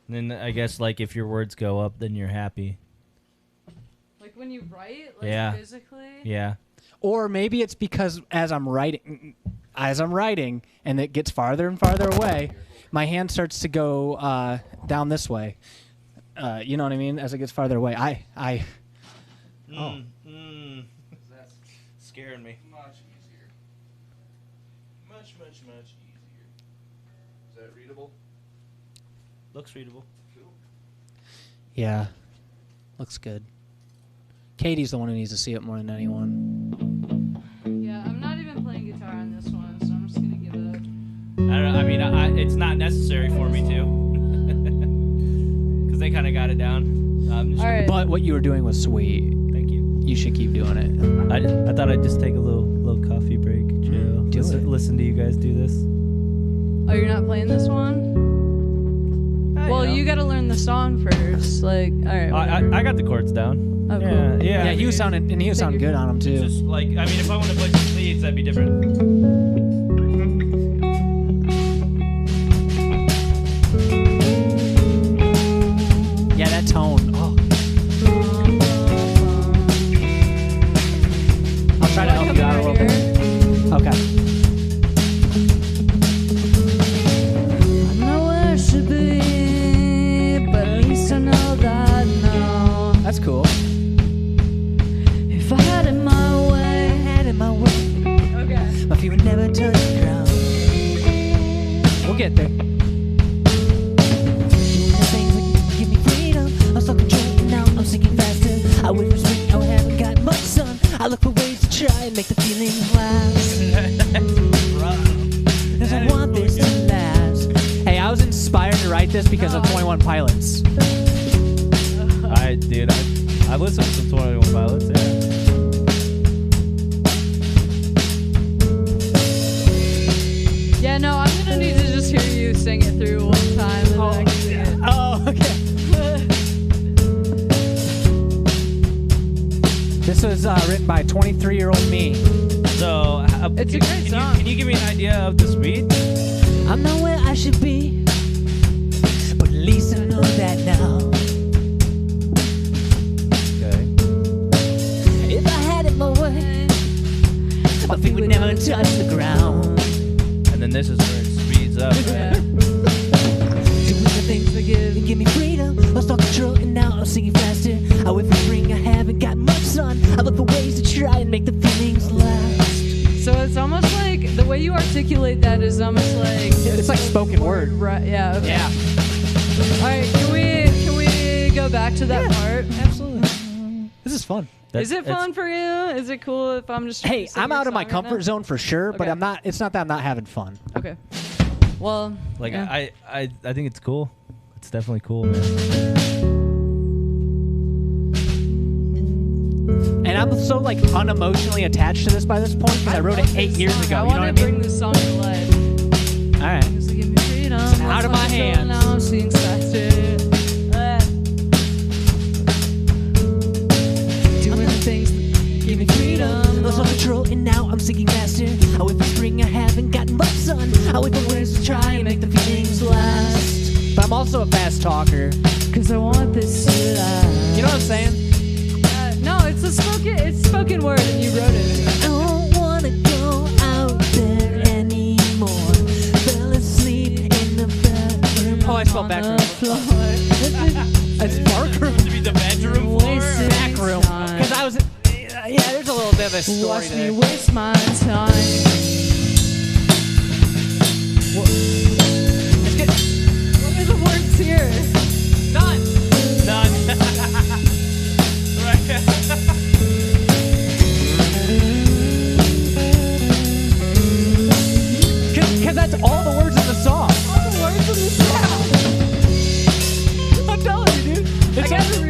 Then I guess like if your words go up, then you're happy. Like when you write, like Yeah. physically. Yeah. Or maybe it's because as I'm writing and it gets farther and farther away, my hand starts to go down this way. You know what I mean? As it gets farther away, That's Scaring me. much easier. Much easier. Is that readable? Looks readable. Cool. yeah, looks good. Katie's the one who needs to see it more than anyone. Yeah, I'm not even playing guitar on this one, so I'm just gonna give it up. I don't know. I mean, it's not necessary for me to, because they kind of got it down. All right. But what you were doing was sweet. Thank you. You should keep doing it. I thought I'd just take a little coffee break. Chill. Do it. Listen to you guys do this. Oh, you're not playing this one? Well, you gotta learn the song first. Like, all right. I got the chords down. Oh, cool. Yeah, Yeah, I he was mean, sounding good on him it's too. just like, I mean, if I want to play some leads, that'd be different. Yeah, that tone. Oh, I'll try to help you out a little bit. Okay. I know where I should be, but at least I know that now. That's cool. If I had it my way, Okay. My feet would never touch the ground. We'll get there. Give me freedom, I lost all control and now I'm sinking faster. I wait for spring, I haven't got much sun. I look for ways to try and make the feelings last. Cause I want this to last. Hey, I was inspired to write this because of 21 Pilots. I listened to some 21 Pilots. Yeah. Yeah, no, I'm gonna need to just hear you sing it through one time and then I can sing it. Oh, okay. This was written by 23-year-old me. So, It's a great song. Can you give me an idea of the speed? I'm not where I should be, but at least I know that now. Okay. If I had it my way, my feet would never touch the ground. And then this is where it speeds up. Yeah. Doing the things that give me freedom, lost all control and now I'm singing faster. I wait for spring, I haven't got much sun. I look for ways to try and make the feelings last. So it's almost like the way you articulate that is almost like It's like spoken word. Right? Yeah. Okay. Yeah. All right. Can we go back to that part? Absolutely. This is fun. Is it fun for you? Is it cool if I'm just? Hey, singing I'm your out of my song right comfort now? zone for sure, but Okay. I'm not. It's not that I'm not having fun. Okay. Well, Like yeah. I think it's cool. It's definitely cool, man. And I'm so like unemotionally attached to this by this point because I wrote it 8 years ago. I You know what want I to bring mean? this song to life. All right. Just to give me freedom. out of my hands. Now I'm seeing faster. Doing the things that give me freedom, lost all control and now I'm sinking faster. I wait for spring, I haven't gotten much sun. I wait for ways to try and make the feelings last. But I'm also a fast talker. Cause I want this to last. You know what I'm saying? No, it's the It's spoken word, and you wrote it. I don't wanna go out there anymore. Fell asleep in the bedroom. Oh, I spelled back room. It's dark room. To be the bedroom floor. Back room. Because I was. Yeah, there's a little bit of a story Watch there. me waste my time. Let's get What are the words here? done. None. Because that's all the words in the song. All the words in the song. I'm telling you, dude. I gotta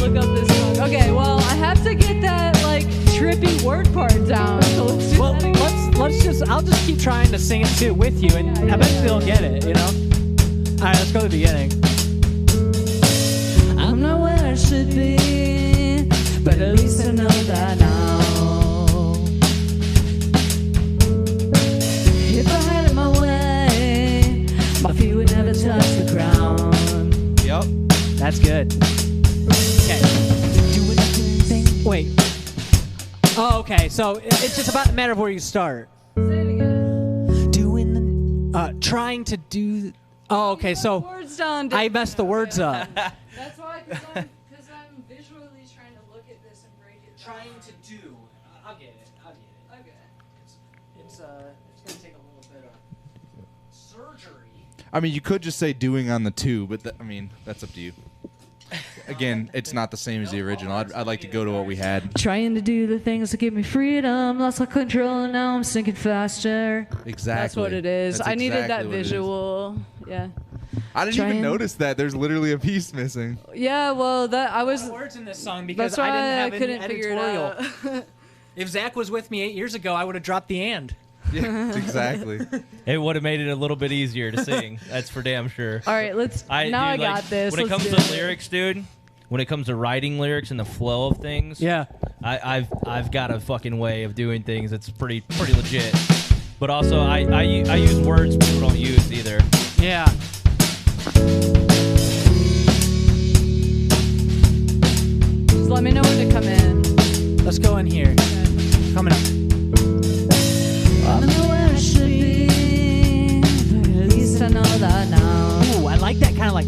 look up this song. Okay, well, I have to get that like trippy word part down. So let's do Well, that again. I'll just keep trying to sing it too with you, and Yeah, I bet they'll get it, you know? All right, let's go to the beginning. I'm not where I should be, but at least I know that now. If I had it my way, my feet would never touch the ground. Yep. That's good. Okay. Doing the thing. Wait. Oh, okay. So it's just about a matter of where you start. Say it again. Doing the. Trying to do. Oh, okay. So Words down. I messed the words up. That's why, because I'm visually trying to look at this and break it down. to do. I'll get it. Okay. It's gonna take a little bit of surgery. I mean, you could just say doing on the two, but I mean, that's up to you. Again, it's not the same as the original. I'd like to go to what we had. Trying to do the things that give me freedom, lost my control, and now I'm sinking faster. Exactly. That's what it is. That's I needed exactly that what it is. visual. Yeah. I didn't Trying- even notice that. There's literally a piece missing. Yeah. Well, that I was. Words in this song because That's why I didn't have I couldn't any figure it editorial. out. If Zach was with me 8 years ago, I would have dropped the and. Yeah, exactly. It would have made it a little bit easier to sing. That's for damn sure. All right. Let's. Now dude, I like, got this. When it Let's comes do to lyrics, dude, when it comes to writing lyrics and the flow of things, Yeah. I've got a fucking way of doing things that's pretty legit. But also, I use words people don't use either. Yeah. Just let me know when to come in. Let's go in here. Coming up. I don't know where I should be, but at least I know that now. Ooh, I like that kind of like.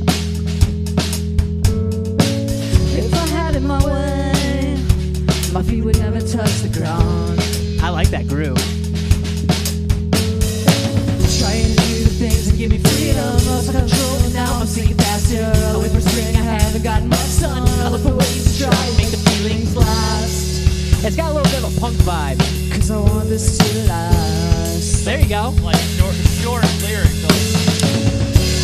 If I had it my way, my feet would never touch the ground. I like that groove. Trying to do the things that give me freedom, lost control, and now I'm sinking faster. I wait for spring, I haven't gotten much sun. I look for ways to try and make the feelings last. It's got a little bit of a punk vibe. Cause I want this to last. There you go. Like short lyrics.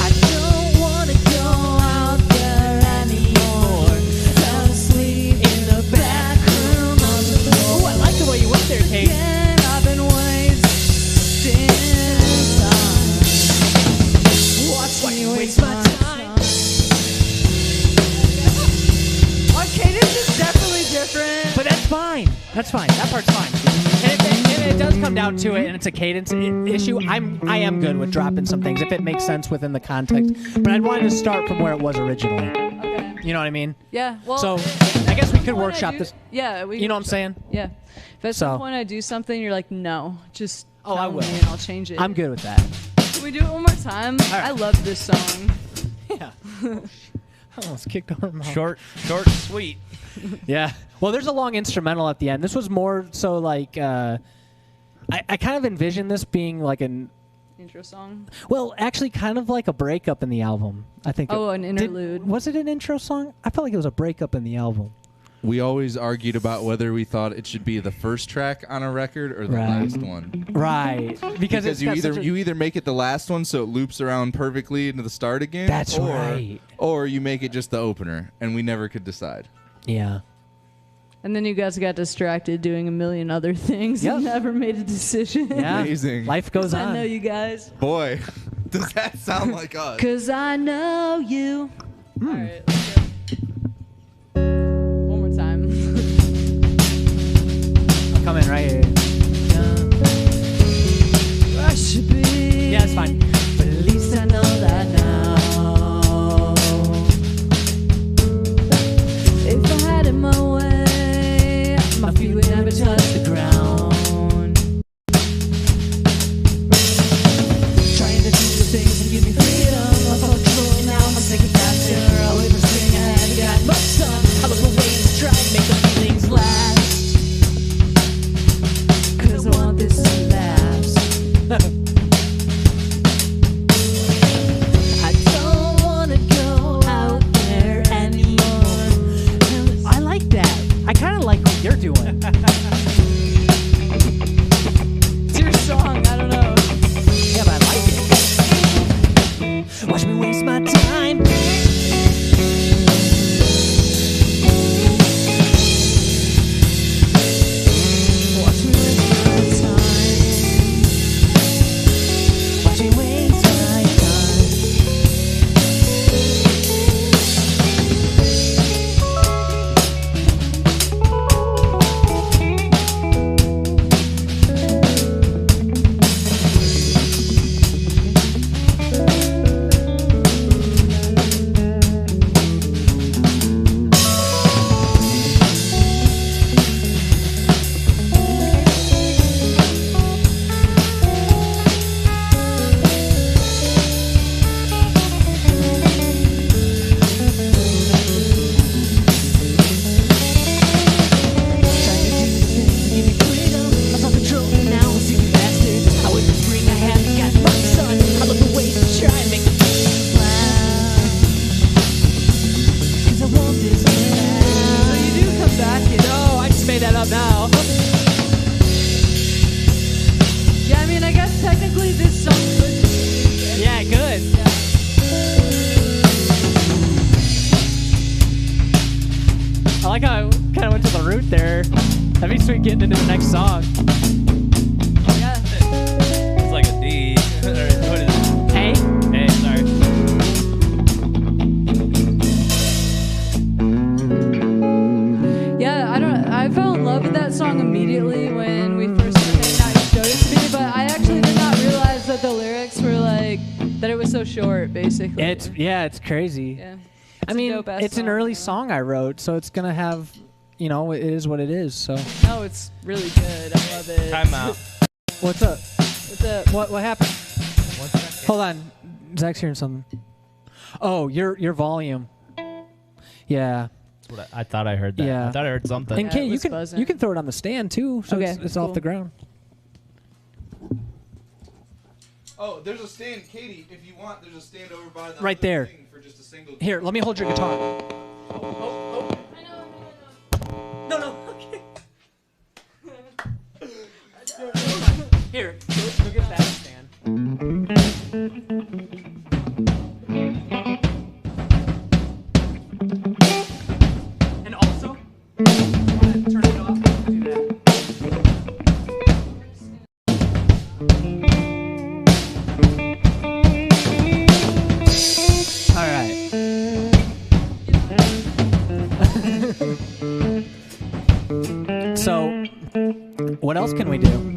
I don't wanna go out there anymore. Fell asleep in the back room on the floor. Oh, I like the way you went there, Kate. Again, I've been wasting time. Watch me waste my time. Our cadence is definitely different. But that's fine. That's fine. That part's fine. And if it does come down to it, and it's a cadence issue, I am good with dropping some things if it makes sense within the context. But I'd want to start from where it was originally. Okay. You know what I mean? Yeah. Well. So I guess we could when I workshop do- this. Yeah. We. You know what I'm saying? Yeah. If at So- some point I do something, you're like, no, just. Oh, I tell will. me and I'll change it. I'm good with that. Can we do it one more time? right. I love this song. Yeah. I almost kicked over my Short, and sweet. Yeah. Well, there's a long instrumental at the end. This was more so like I kind of envisioned this being like an Intro song. well, actually kind of like a breakup in the album. I think. Oh, an interlude. Was it an intro song? I felt like it was a breakup in the album. We always argued about whether we thought it should be the first track on a record or the Right. last one. Right. Because it's you got either such a- you either make it the last one so it loops around perfectly into the start again. That's or, right. Or you make it just the opener, and we never could decide. Yeah. And then you guys got distracted doing a million other things Yep. and never made a decision. Yeah. Amazing. Life goes I know on. you guys. Boy, does that sound like us? Cause I know you. Hmm. Alright, let's go. One more time. I'm coming right here. I should be. Yeah, it's fine. But at least I know that now. If I had it my way, like how I kind of went to the root there. That'd be sweet getting into the next song. Yeah. It's like a D. What is it? Hey. Hey, sorry. Yeah, I fell in love with that song immediately when we first started hanging out. You showed it to me, but I actually did not realize that the lyrics were like that. It was so short, basically. It's crazy. Yeah. I It's a mean, dope-ass it's an song, early yeah. song I wrote, so it's gonna have, it is what it is. So No, it's really good. I love it. Time out. what's up? What's up? What happened? 1 second. Hold on, Zach's hearing something. Oh, your volume. Yeah. That's what I thought I heard that. Yeah. I thought I heard something. And Yeah, Kate, it you was can buzzing. you can throw it on the stand too, so Okay, it's off cool. the ground. Oh, there's a stand, Katie. If you want, there's a stand over by the Right other there. thing for just a single. Here, let me hold your guitar. No, no. Okay. Here, go get that stand. And also, turn it off. Do that. All right. So, what else can we do?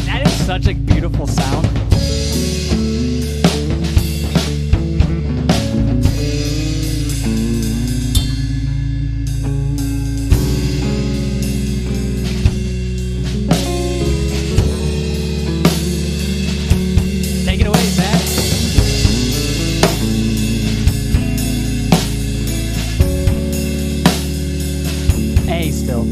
That is such a beautiful sound. Take it away, Zach. A still.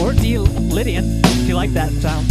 Or D, Lydian, if you like that sound.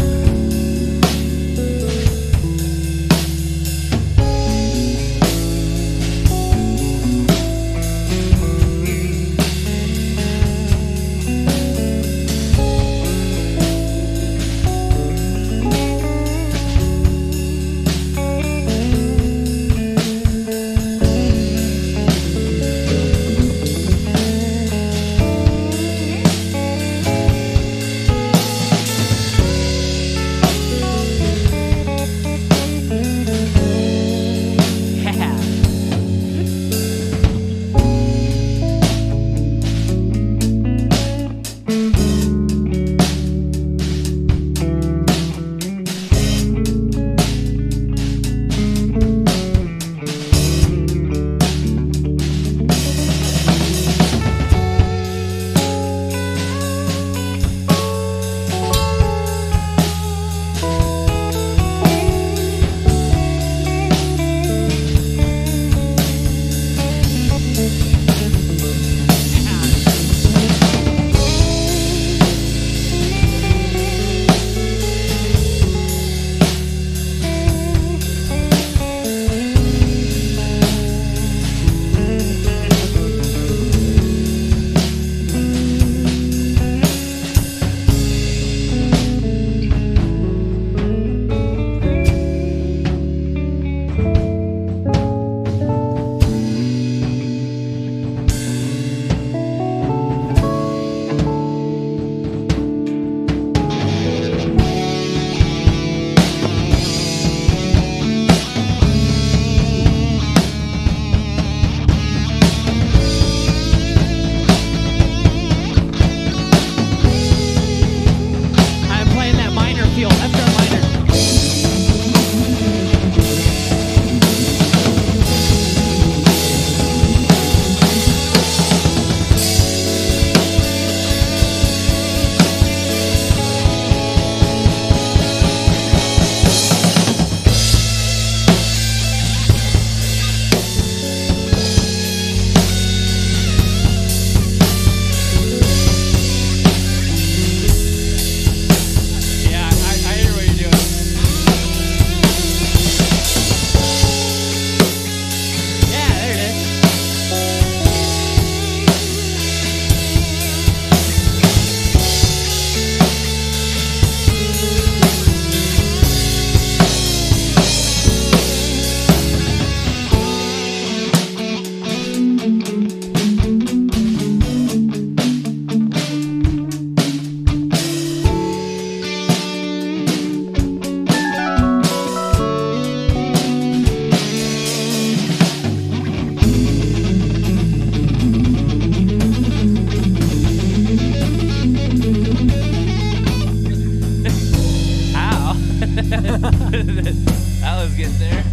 That was getting there.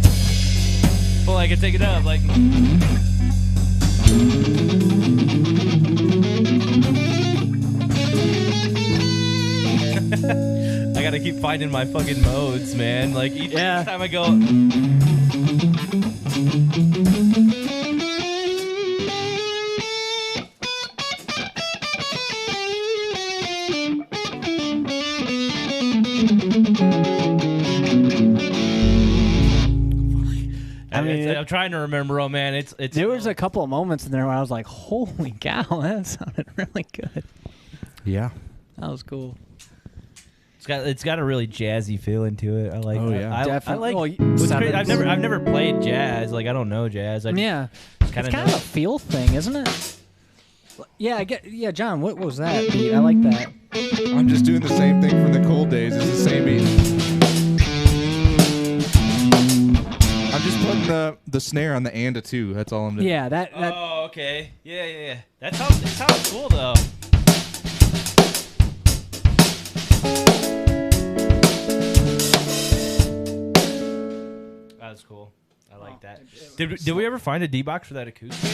Well, I can take it up. Like. I gotta keep finding my fucking modes, man. Like each time I go. I'm trying to remember. Oh man, it's. There was a couple of moments in there where I was like, "Holy cow, that sounded really good." Yeah, that was cool. It's got a really jazzy feeling to it. I like. Oh yeah, I like. I've never played jazz. Like I don't know jazz. It's kind of a feel thing, isn't it? Yeah, I get. Yeah, John, what was that beat? I like that. I'm just doing the same thing from the cold days. It's the same beat. I'm just putting the snare on the and a 2. That's all I'm doing. Yeah, that. Oh, okay. Yeah. It sounds cool though. That's cool. I like that. Did we ever find a D-Box for that acoustic?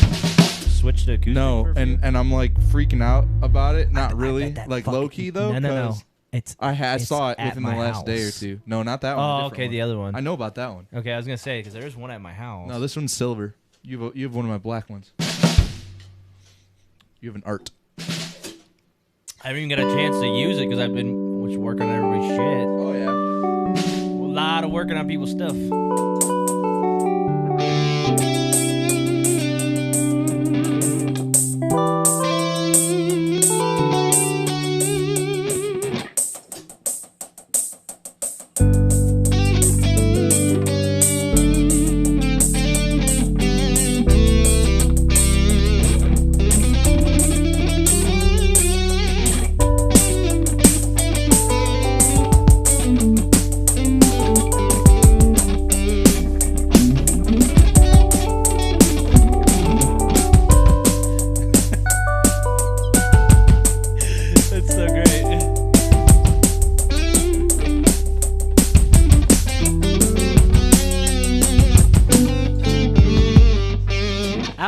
Switch to acoustic? No, and I'm like freaking out about it. Not really. Like low key though. No. I saw it within the last day or two. No, not that one. Oh, okay, the other one. I know about that one. Okay, I was gonna say because there's one at my house. No, this one's silver. You have one of my black ones. You have an art. I haven't even got a chance to use it because I've been working on everybody's shit. Oh yeah. A lot of working on people's stuff.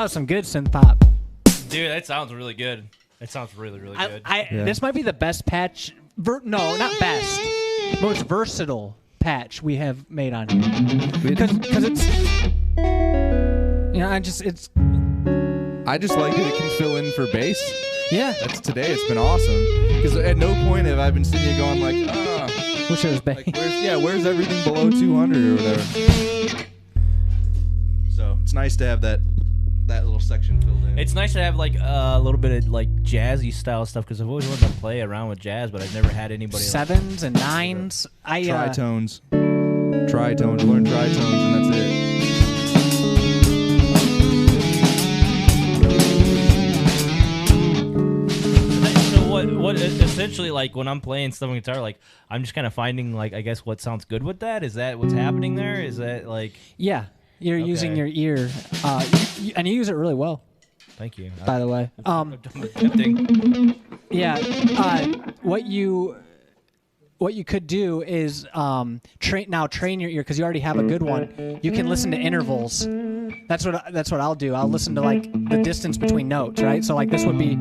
Some good synth pop. Dude, that sounds really good. That sounds really, really good. This might be the best patch. No, not best. Most versatile patch we have made on here. Because it's. I just like that it can fill in for bass. Yeah. Today it's been awesome. Because at no point have I been sitting here going like, wish it was bass. Like, where's everything below 200 or whatever. So it's nice to have that little section filled in. It's nice to have like a little bit of like jazzy style stuff because I've always wanted to play around with jazz, but I've never had anybody. 7s and 9s. Tritones. Learn tritones, and that's it. So what essentially like when I'm playing stuff on guitar, like I'm just kind of finding like I guess what sounds good with that. Is that what's happening there? Is that like You're using your ear, and you use it really well. Thank you. By the way, what you could do is train your ear because you already have a good one. You can listen to intervals. That's what I'll do. I'll listen to like the distance between notes, right? So like this would be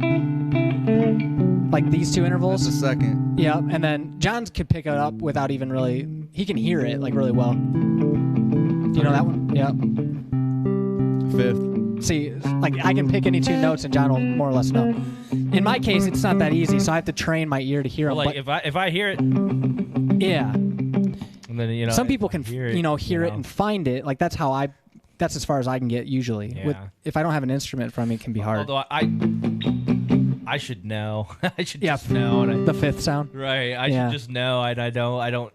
like these two intervals. That's a second. Yeah, and then John's could pick it up without even really. He can hear it like really well. Do you know that one? Yeah. 5th. See, like I can pick any two notes and John will more or less know. In my case, it's not that easy, so I have to train my ear to hear them. Like if I hear it, yeah. And then some people can hear it and find it. Like that's as far as I can get usually. Yeah. If I don't have an instrument in front of me, it can be hard. Although I should know. I should just know. The 5th sound. Right. I should just know. I don't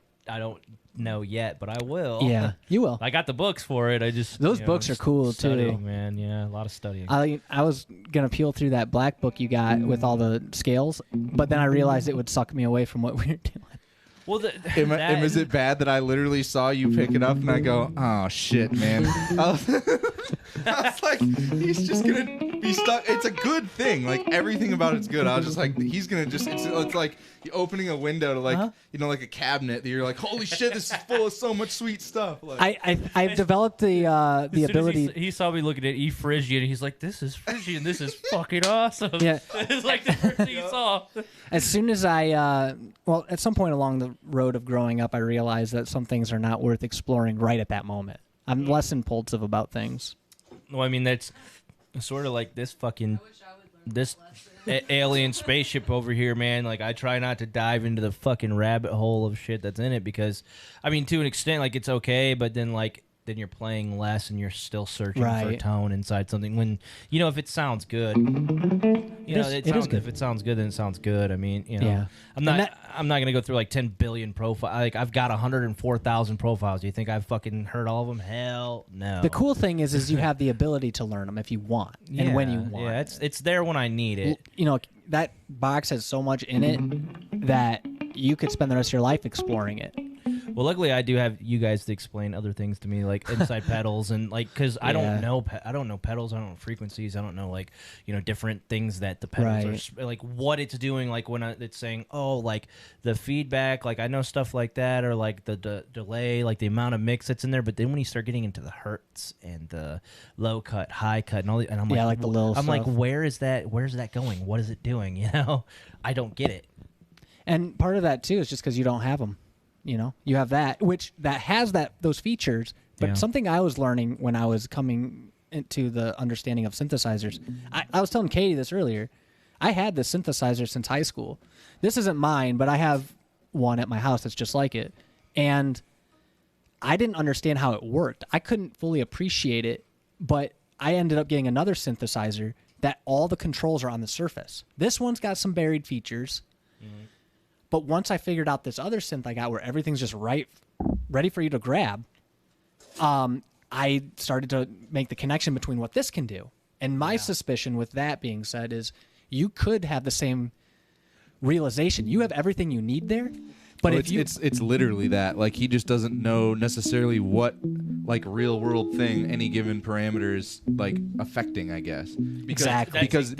know yet, but I will. Yeah, you will. I got the books for it. Those books are cool studying, too, man. Yeah, a lot of studying. I was gonna peel through that black book you got with all the scales, but then I realized it would suck me away from what we were doing. Well, is it bad that I literally saw you pick it up and I go, oh shit, man? I was like, he's just gonna He's stuck. It's a good thing. Like everything about it's good. I was just like, he's gonna just. It's like opening a window to like like a cabinet that you're like, holy shit, this is full of so much sweet stuff. Like, I've developed the ability. He saw me looking at Phrygian, and he's like, "This is Phrygian. This is fucking awesome." Yeah. It's like the first thing you saw. As soon as I, at some point along the road of growing up, I realized that some things are not worth exploring right at that moment. I'm less impulsive about things. Well, I mean, that's sort of like this alien spaceship over here, man. Like, I try not to dive into the fucking rabbit hole of shit that's in it because, I mean, to an extent, like, it's okay, but then, like, then you're playing less and you're still searching for a tone inside something. When, if it sounds good, it is good. If it sounds good, then it sounds good. I mean, I'm not going to go through like 10 billion profiles. Like, I've got 104,000 profiles. Do you think I've fucking heard all of them? Hell no. The cool thing is you have the ability to learn them if you want and when you want. Yeah, it's there when I need it. That box has so much in it that you could spend the rest of your life exploring it. Well, luckily I do have you guys to explain other things to me, like inside pedals and like, because I don't know pedals, I don't know frequencies, I don't know like different things that the pedals are like what it's doing, like when it's saying like the feedback, like I know stuff like that, or like the delay, like the amount of mix that's in there. But then when you start getting into the hertz and the low cut, high cut, and all the, and I'm like the little I'm stuff. like, where's that going? What is it doing? I don't get it. And part of that too is just because you don't have them. You have that, which that has those features. But something I was learning when I was coming into the understanding of synthesizers, I was telling Katie this earlier. I had this synthesizer since high school. This isn't mine, but I have one at my house that's just like it. And I didn't understand how it worked. I couldn't fully appreciate it, but I ended up getting another synthesizer that all the controls are on the surface. This one's got some buried features. Mm-hmm. But once I figured out this other synth I got where everything's just ready for you to grab, I started to make the connection between what this can do. And my suspicion with that being said is you could have the same realization. You have everything you need there. But it's literally that. Like, he just doesn't know necessarily what like real world thing any given parameter is like affecting, I guess. Because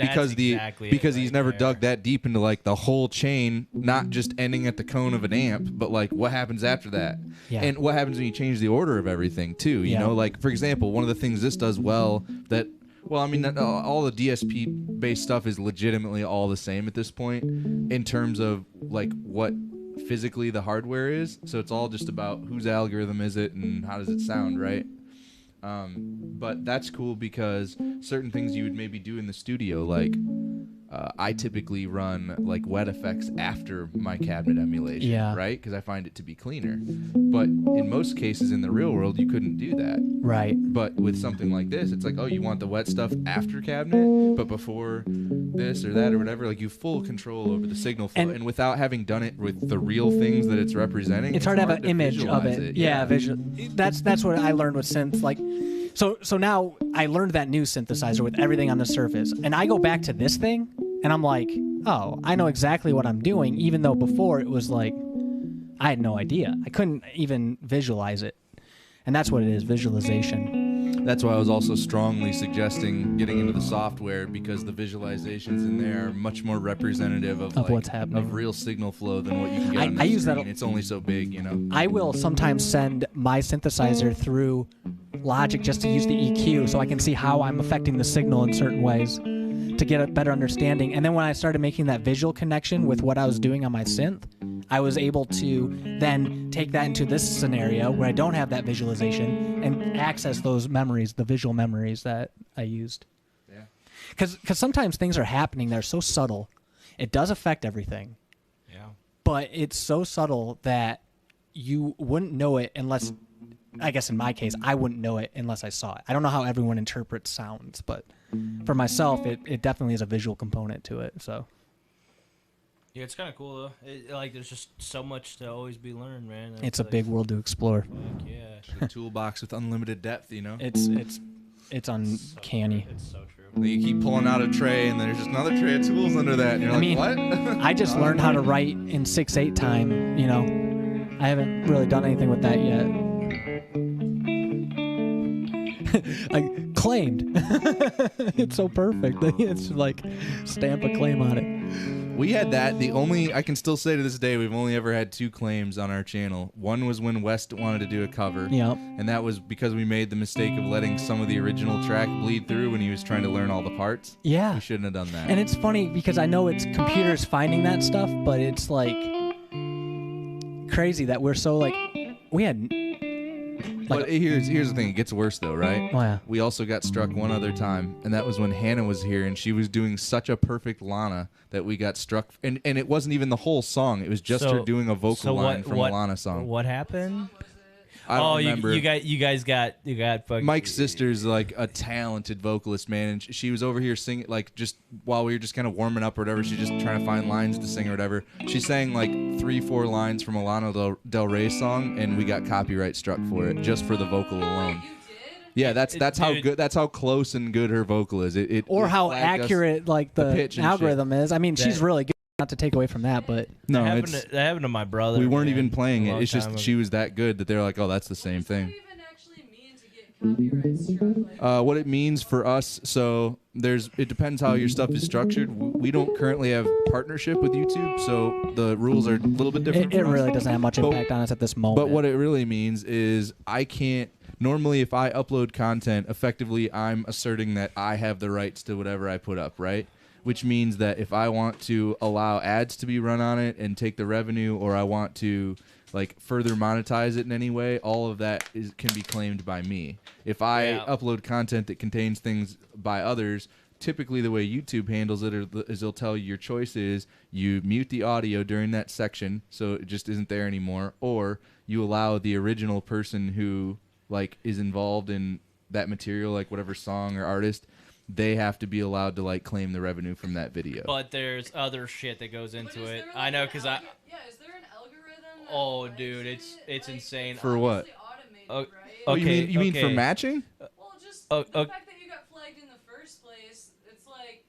he's never dug that deep into like the whole chain, not just ending at the cone of an amp, but like what happens after that. Yeah. And what happens when you change the order of everything too, you know? Like, for example, one of the things this does well that all the DSP based stuff is legitimately all the same at this point in terms of like what physically the hardware is. So it's all just about whose algorithm is it and how does it sound, right? But that's cool because certain things you would maybe do in the studio, like I typically run like wet effects after my cabinet emulation, right? Because I find it to be cleaner. But in most cases in the real world, you couldn't do that. Right. But with something like this, it's like, oh, you want the wet stuff after cabinet, but before this or that or whatever, like you have full control over the signal flow. And without having done it with the real things that it's representing, it's hard to have an image of it. Yeah, visual. That's what I learned with synth. Like, so now I learned that new synthesizer with everything on the surface, and I go back to this thing, and I'm like, oh, I know exactly what I'm doing, even though before it was like, I had no idea. I couldn't even visualize it. And that's what it is, visualization. That's why I was also strongly suggesting getting into the software, because the visualizations in there are much more representative of like, what's happening, of real signal flow than what you can get on the screen. It's only so big, you know. I will sometimes send my synthesizer through Logic just to use the EQ so I can see how I'm affecting the signal in certain ways to get a better understanding. And then when I started making that visual connection with what I was doing on my synth, I was able to then take that into this scenario where I don't have that visualization and access those memories, the visual memories that I used. Yeah. Because sometimes things are happening that are so subtle. It does affect everything. Yeah. But it's so subtle that you wouldn't know it unless, I guess in my case, I wouldn't know it unless I saw it. I don't know how everyone interprets sounds, but for myself, it definitely is a visual component to it. So. Yeah, it's kind of cool though. Like, there's just so much to always be learned, man. It's a big world to explore. Fuck yeah. The toolbox with unlimited depth, you know. It's uncanny. It's so true. You keep pulling out a tray, and there's just another tray of tools under that, and you're what? I just learned how to write in 6/8 time. You know, I haven't really done anything with that yet. like claimed. It's so perfect. It's like stamp a claim on it. We had that. I can still say to this day, we've only ever had 2 claims on our channel. One was when West wanted to do a cover. Yep. And that was because we made the mistake of letting some of the original track bleed through when he was trying to learn all the parts. Yeah. We shouldn't have done that. And it's funny because I know it's computers finding that stuff, but it's like crazy that we're so like we had. But here's the thing. It gets worse though, right? Oh, yeah. We also got struck one other time, and that was when Hannah was here, and she was doing such a perfect Lana that we got struck. And it wasn't even the whole song; it was just her doing a vocal line from a Lana song. What happened? I don't remember. You guys got fucking. Mike's sister's like a talented vocalist, man, and she was over here singing like just while we were just kind of warming up or whatever. She's just trying to find lines to sing or whatever. She sang like 3-4 lines from a Lana Del Rey song, and we got copyright struck for it just for the vocal alone. Yeah, that's how good. That's how close and good her vocal is. Or how accurate like the pitch and algorithm is. I mean, she's really good. Not to take away from that, but no, that happened to my brother. We weren't man, even playing it. It's just time she was that good that they're like, oh, that's the same thing. What it means for us, so it depends how your stuff is structured. We don't currently have partnership with YouTube, so the rules are a little bit different. It really doesn't have much impact on us at this moment. But what it really means is I can't. Normally, if I upload content, effectively, I'm asserting that I have the rights to whatever I put up, right? Which means that if I want to allow ads to be run on it and take the revenue, or I want to like further monetize it in any way, all of that can be claimed by me. If I upload content that contains things by others, typically the way YouTube handles it is they'll tell you your choice is you mute the audio during that section so it just isn't there anymore, or you allow the original person who like is involved in that material, like whatever song or artist, they have to be allowed to like claim the revenue from that video. But there's other shit that goes into it. I know because yeah, is there an algorithm? Oh, dude, it's insane. For what? Right? Oh, you mean for matching? Well, just the fact that you got flagged in the first place, it's like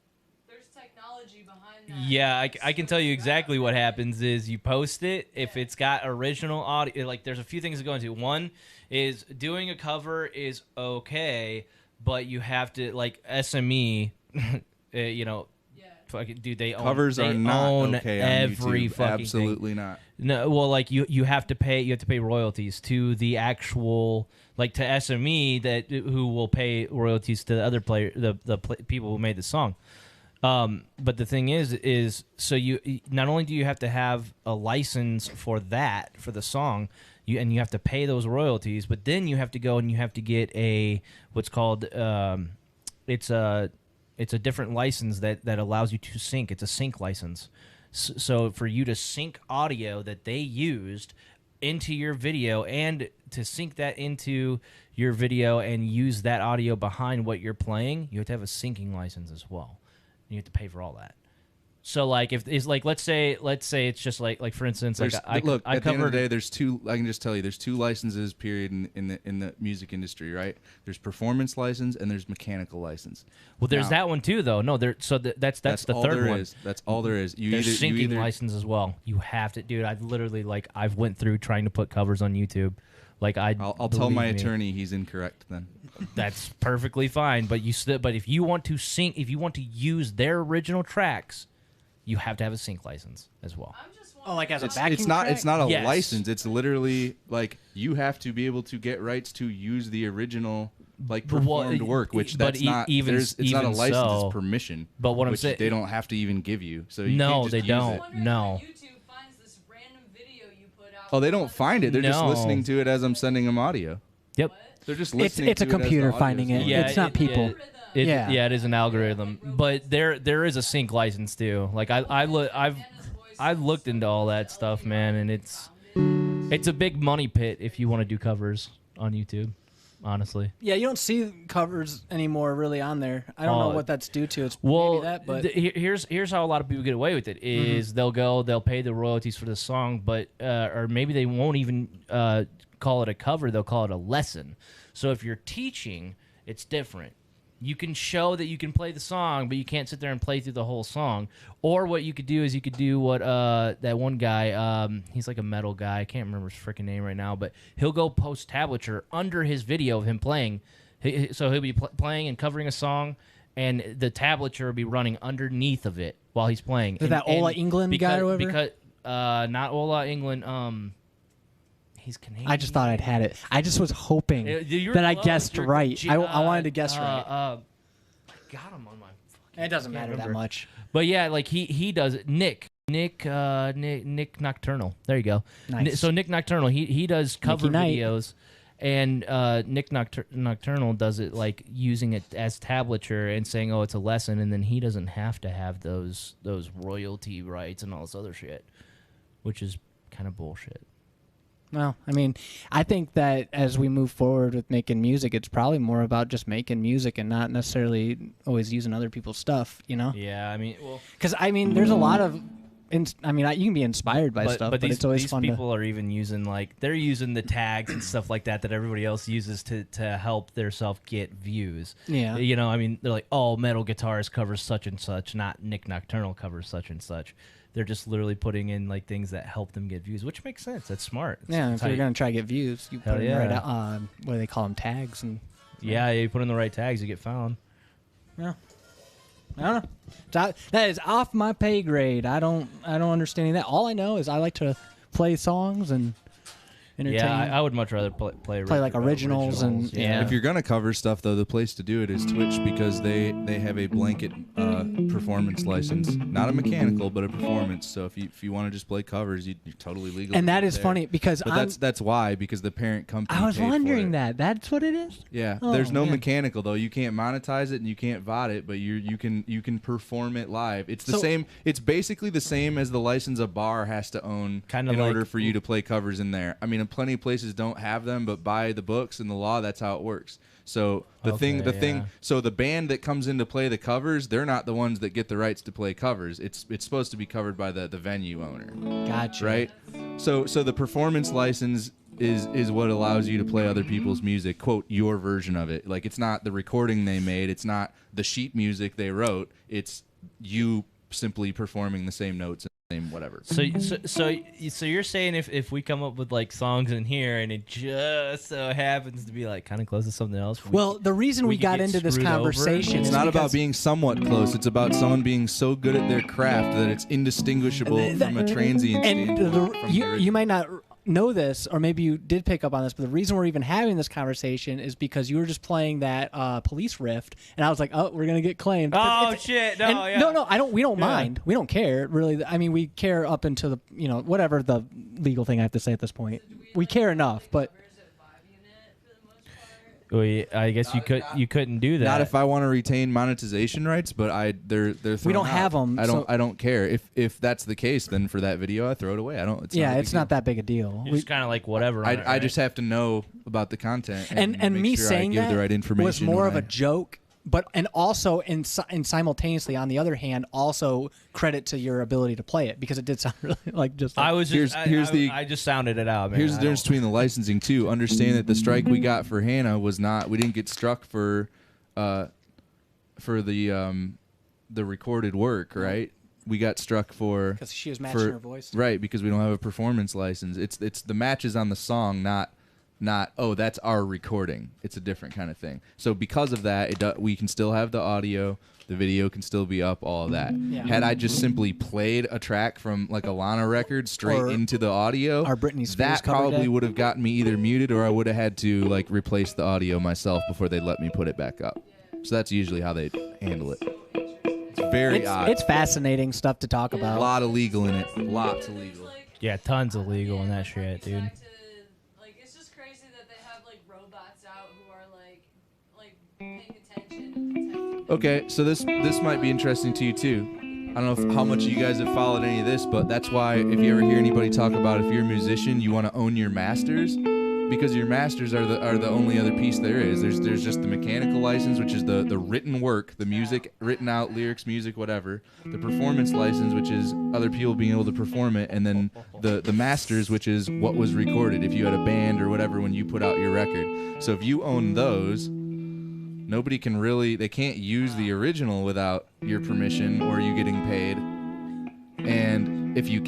there's technology behind that. Yeah, I can tell you exactly what happens is you post it. If it's got original audio, like there's a few things to go into. One is doing a cover is okay, but you have to like SME, you know, fucking dude. They covers own, are not own okay on every YouTube. fucking Absolutely thing. not. No, well, like you have to pay royalties to the actual like to SME who will pay royalties to the other player people who made the song. But the thing is so you not only do you have to have a license for the song. You have to pay those royalties, but then you have to go and you have to get what's called it's a different license that allows you to sync. It's a sync license. So for you to sync audio that they used into your video and to sync that into your video and use that audio behind what you're playing, you have to have a syncing license as well. You have to pay for all that. So like if it's like let's say it's just like for instance at I the end of the day there's 2 I can just tell you there's 2 licenses period in the music industry, right? There's performance license and there's mechanical license. Well, there's that one too though. No, that's the all third there one. is. That's all there is. There's syncing license as well. You have to, dude. I've literally I've went through trying to put covers on YouTube. I'll tell my attorney he's incorrect then. That's perfectly fine. But if you want to sync, if you want to use their original tracks, you have to have a sync license as well. Oh, like as a backing It's not a Yes. license. It's literally like you have to be able to get rights to use the original performed work, which that's not even it's not a license. so, it's permission. But what I'm which saying, they don't have to even give you. So you no, can't just they use don't. it. No. YouTube finds this random video you put out. Oh, they don't find it. They're just No. listening to it as I'm sending them audio. Yep. They're just listening. It's a to it as the computer audio finding is it. going. Yeah, It's not people. It is an algorithm, but there is a sync license too. Like I've looked into all that stuff, man, and it's a big money pit if you want to do covers on YouTube. Honestly, Yeah, you don't see covers anymore really on there. I don't know what that's due to. It's well, maybe that, but here's how a lot of people get away with it is they'll pay the royalties for the song, but or maybe they won't even call it a cover. They'll call it a lesson. So if you're teaching, it's different. You can show that you can play the song, but you can't sit there and play through the whole song. Or what you could do is you could do what that one guy, he's like a metal guy. I can't remember his freaking name right now, but he'll go post tablature under his video of him playing So he'll be playing and covering a song, and the tablature will be running underneath of it while he's playing. Is that Ola England guy or whatever? Because not Ola England. He's Canadian. I just thought I'd had it. I just was hoping that I guessed right. I wanted to guess right. I got him on my. It doesn't matter that much. But yeah, like he does it. Nick Nocturnal. There you go. Nice. So Nick Nocturnal, he does cover videos. And Nick Nocturnal does it like using it as tablature and saying, "Oh, it's a lesson," and then he doesn't have to have those royalty rights and all this other shit, which is kind of bullshit. Well, I mean, I think that as we move forward with making music, it's probably more about just making music and not necessarily always using other people's stuff. You know? Yeah, I mean, well, because I mean, there's a lot of. You can be inspired by stuff, but it's always fun. These people are even using they're using the tags and stuff like that everybody else uses to help their self get views. Yeah, you know, I mean, they're like, "Oh, Metal Guitars covers such and such," not Nick Nocturnal covers such and such. They're just literally putting in like things that help them get views, which makes sense. That's smart. If you're gonna try to get views, you put in right out. What do they call them? Tags and. Yeah, you put in the right tags, you get found. Yeah. I don't know. That is off my pay grade. I don't understand that. All I know is I like to play songs and entertain. Yeah, I would much rather play like originals and yeah. If you're gonna cover stuff, though, the place to do it is Twitch because they have a blanket performance license, not a mechanical, but a performance. So if you want to just play covers, you're totally legal. And that is funny because that's why, because the parent company. I was paid wondering for it. that's what it is. Yeah, there's no mechanical though. You can't monetize it and you can't VOD it, but you can perform it live. It's the same. It's basically the same as the license a bar has to own in order for you to play covers in there. I mean, plenty of places don't have them, but by the books and the law, that's how it works. So so the band that comes in to play the covers, they're not the ones that get the rights to play covers. It's supposed to be covered by the venue owner. Gotcha. Right? So the performance license is what allows you to play other people's music, quote, your version of it. Like, it's not the recording they made, it's not the sheet music they wrote, it's you simply performing the same notes and the same whatever. So you're saying if we come up with like songs in here and it just so happens to be like kind of close to something else, the reason we got into this conversation it's not about being somewhat close, it's about someone being so good at their craft that it's indistinguishable from a transient and you might not know this, or maybe you did pick up on this, but the reason we're even having this conversation is because you were just playing that Police riff, and I was like, oh, we're gonna get claimed. Oh shit! No, we don't mind. We don't care really. I mean, we care up into the whatever the legal thing I have to say at this point. We care enough, but. Well, I guess you couldn't do that. Not if I want to retain monetization rights, but they're we don't have them. I don't care if that's the case. Then for that video, I throw it away. It's not that big a deal. It's kind of like whatever. I just have to know about the content and me sure saying I give that the right information was more of a joke. And also, and simultaneously, on the other hand, also credit to your ability to play it because it did sound really like just. I just sounded it out. Man. Here's the difference between the licensing too. Understand that the strike we got for Hannah was not. We didn't get struck for the recorded work, right? We got struck for because she was matching her voice, right? Because we don't have a performance license. It's the matches on the song, not oh, that's our recording. It's a different kind of thing. So because of that, we can still have the audio, the video can still be up, all of that. Yeah. Had I just simply played a track from like a Lana record straight into the audio, our Britney Spears that probably would have gotten me either muted or I would have had to like replace the audio myself before they let me put it back up. So that's usually how they handle it. It's very odd. It's fascinating stuff to talk about. A lot of legal in it. Lots of legal. Yeah, tons of legal in that shit, dude. Okay, so this might be interesting to you too. I don't know how much you guys have followed any of this, but that's why if you ever hear anybody talk about if you're a musician, you want to own your masters, because your masters are the only other piece there is. There's just the mechanical license, which is the written work, the music, written out lyrics, music, whatever. The performance license, which is other people being able to perform it, and then the masters, which is what was recorded. If you had a band or whatever when you put out your record. So if you own those, nobody can they can't use the original without your permission or you getting paid. And if you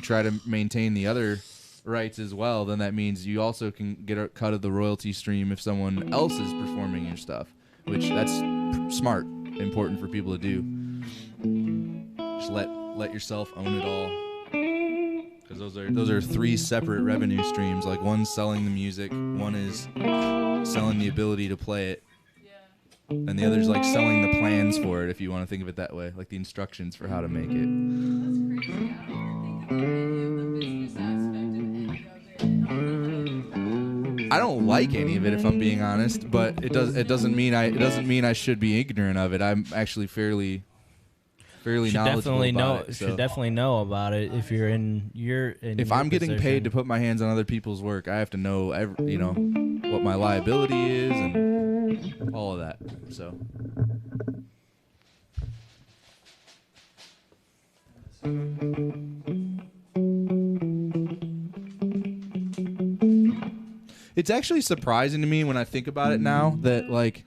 try to maintain the other rights as well, then that means you also can get a cut of the royalty stream if someone else is performing your stuff, which that's smart, important for people to do. Just let yourself own it all, because those are 3 separate revenue streams. Like, one's selling the music, one is selling the ability to play it, and the other's like selling the plans for it, if you want to think of it that way, like the instructions for how to make it. That's crazy. I don't think any of the business aspect of it. I don't like any of it, if I'm being honest, but it doesn't mean I should be ignorant of it. I'm actually fairly knowledgeable about it. So. Should definitely know about it if you're in your. If I'm getting paid to put my hands on other people's work, I have to know what my liability is and all of that. So. It's actually surprising to me when I think about it now that, like,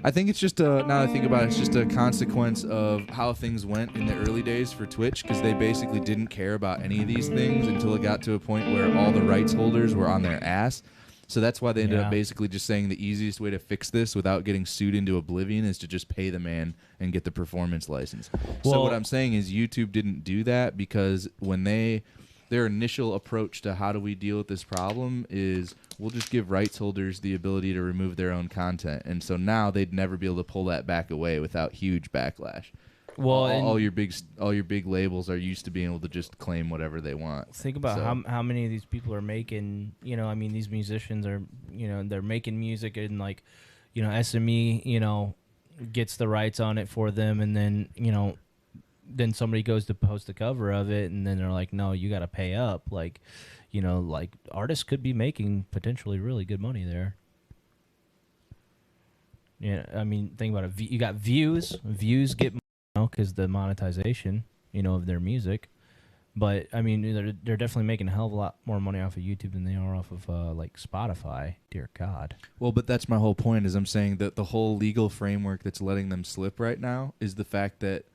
I think it's just now that I think about it, it's just a consequence of how things went in the early days for Twitch, because they basically didn't care about any of these things until it got to a point where all the rights holders were on their ass. So that's why they ended up basically just saying the easiest way to fix this without getting sued into oblivion is to just pay the man and get the performance license. So what I'm saying is YouTube didn't do that because when their initial approach to how do we deal with this problem is we'll just give rights holders the ability to remove their own content. And so now they'd never be able to pull that back away without huge backlash. Well, all your big labels are used to being able to just claim whatever they want. Think about how many of these people are making, I mean, these musicians are, they're making music and, like, SME, gets the rights on it for them, and then, then somebody goes to post a cover of it, and then they're like, no, you got to pay up. Like, like artists could be making potentially really good money there. Yeah, I mean, think about it. You got views. Views get because the monetization, of their music. But I mean, they're definitely making a hell of a lot more money off of YouTube than they are off of like Spotify. Dear God. Well, but that's my whole point. Is I'm saying that the whole legal framework that's letting them slip right now is the fact that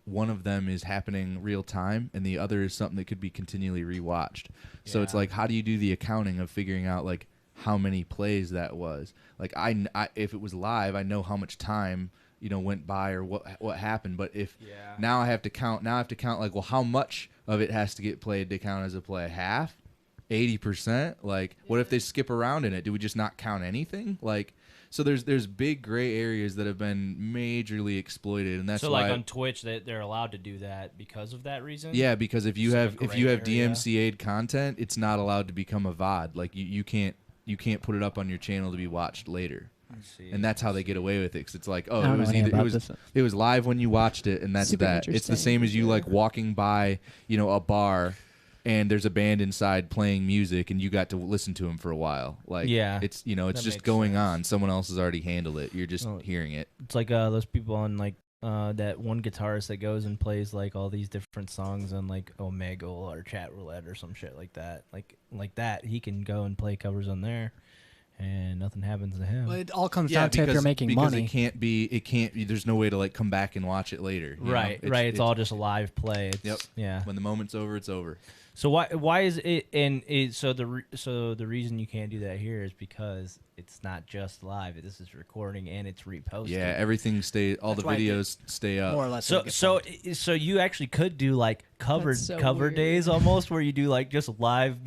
one of them is happening real time and the other is something that could be continually rewatched. So it's like, how do you do the accounting of figuring out like how many plays that was? Like I if it was live, I know how much time went by or what happened. But if now I have to count like, well, how much of it has to get played to count as a play? Half, 80%. Like, what if they skip around in it? Do we just not count anything? Like. So there's big gray areas that have been majorly exploited, and that's so why. So like on Twitch, they're allowed to do that because of that reason. Yeah, because if you have DMCA'd content, it's not allowed to become a VOD. Like you can't put it up on your channel to be watched later. I see. And that's how they get away with it. 'Cause it's like, oh, it was live when you watched it, and that's Super that. It's the same as you like walking by a bar. And there's a band inside playing music, and you got to listen to them for a while. Like, it's it's just going on. Someone else has already handled it. You're just hearing it. It's like those people on like that one guitarist that goes and plays like all these different songs on like Omegle or Chat Roulette or some shit like that. Like that, he can go and play covers on there, and nothing happens to him. Well, it all comes down to if you're making money. It can't be. There's no way to like come back and watch it later. Right. It's all just a live play. Yeah. When the moment's over, it's over. So why is it so the reason you can't do that here is because it's not just live. This is recording and it's reposted. Yeah, everying stays. All the videos stay up. More or less. So you actually could do like cover days almost, where you do like just live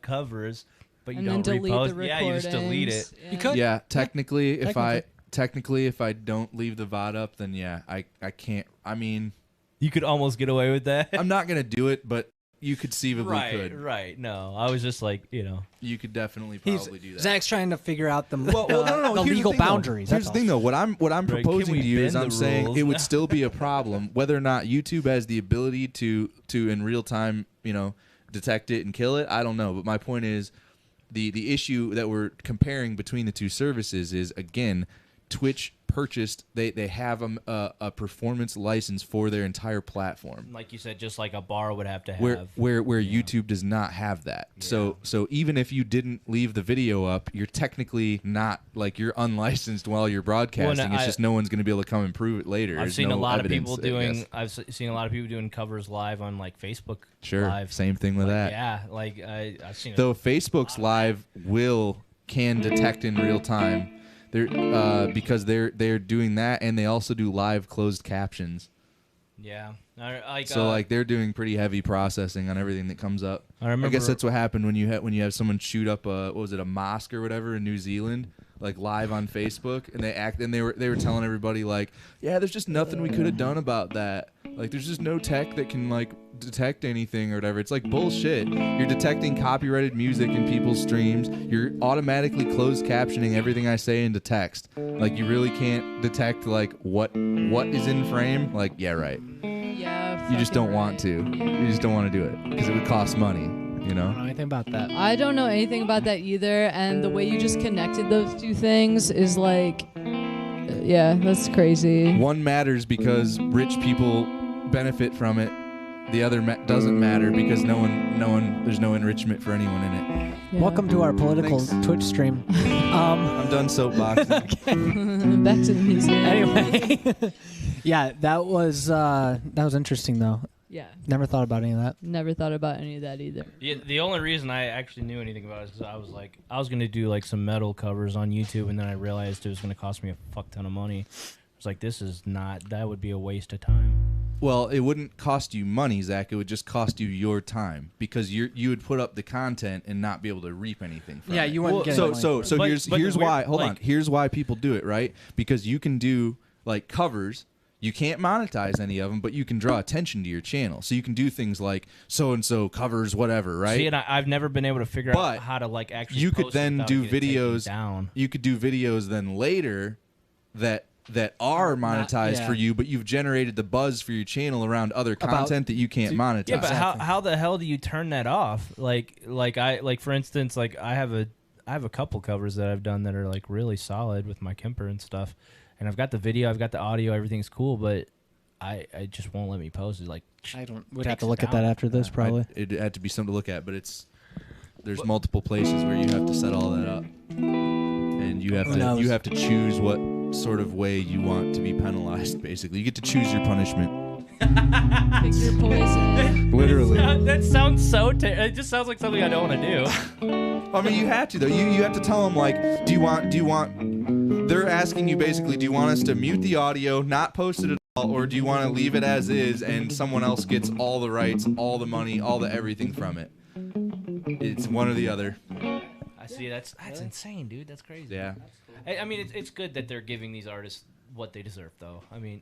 covers, but you don't repost. Yeah, you just delete it. Yeah. You could. Yeah, technically, if I don't leave the VOD up, then I can't. I mean, you could almost get away with that. I'm not gonna do it, but. You conceivably could. Right. No, I was just like, You could definitely probably do that. Zach's trying to figure out the the legal boundaries. Here's the thing, though. What I'm proposing to you is I'm saying rules? it would still be a problem whether or not YouTube has the ability to in real time, detect it and kill it. I don't know. But my point is the issue that we're comparing between the two services is, again, Twitch purchased. They have a performance license for their entire platform. Like you said, just like a bar would have to have. Where YouTube does not have that. Yeah. So even if you didn't leave the video up, you're technically not like you're unlicensed while you're broadcasting. It's just no one's going to be able to come and prove it later. I've There's seen no a lot of evidence, people I doing. guess. I've seen a lot of people doing covers live on like Facebook. Sure, Live. same thing with that. Yeah, like I've seen. Though Facebook's live can detect in real time. Because they're doing that, and they also do live closed captions. Yeah, So they're doing pretty heavy processing on everything that comes up. I remember. I guess that's what happened when you have someone shoot up a mosque or whatever in New Zealand, like live on Facebook, and they were telling everybody like, yeah, there's just nothing we could have done about that. Like there's just no tech that can like detect anything or whatever. It's like bullshit. You're detecting copyrighted music in people's streams. You're automatically closed captioning everything I say into text. Like you really can't detect like what is in frame. Like yeah, right. Yeah. You just don't fucking want right. to. Yeah. You just don't want to do it because it would cost money. You I don't know. know anything about that. I don't know anything about that either, and the way you just connected those two things is like, yeah, that's crazy. One matters because rich people benefit from it. The other doesn't matter because no one. There's no enrichment for anyone in it. Yeah. Welcome to our political Thanks. Twitch stream. I'm done soapboxing. Back to the music. Anyway, yeah, that was interesting though. Yeah. Never thought about any of that. Never thought about any of that either. Yeah, the only reason I actually knew anything about it is because I was gonna do like some metal covers on YouTube, and then I realized it was gonna cost me a fuck ton of money. I was like, that would be a waste of time. Well, it wouldn't cost you money, Zach. It would just cost you your time because you would put up the content and not be able to reap anything from it. You wouldn't get So money. so But- here's but here's we're- why. Hold on. like- Here's why people do it, right? Because you can do like covers. You can't monetize any of them, but you can draw attention to your channel. So you can do things like so and so covers, whatever, right? See, and I've never been able to figure But out how to like actually. you could post it then without do it taking videos down. You could do videos then later that are monetized yeah. for you, but you've generated the buzz for your channel around other content that you can't monetize. Yeah, but Exactly. how the hell do you turn that off? Like for instance, like I have a couple covers that I've done that are like really solid with my Kemper and stuff, and I've got the video, I've got the audio, everything's cool, but I just won't let me post it. Like I don't. We'd takes have to it look at that down. after this, probably. It had to be something to look at, but there's multiple places where you have to set all that up, and you Who knows? have to choose what sort of way you want to be penalized. Basically, you get to choose your punishment. Pick your poison. Literally. that sounds so. It just sounds like something I don't want to do. I mean, you have to though. You have to tell them like, do you want? They're asking you basically, do you want us to mute the audio, not post it at all, or do you want to leave it as is and someone else gets all the rights, all the money, all the everything from it? It's one or the other. I see. That's insane, dude. That's crazy. Yeah. I mean, it's good that they're giving these artists what they deserve, though. I mean,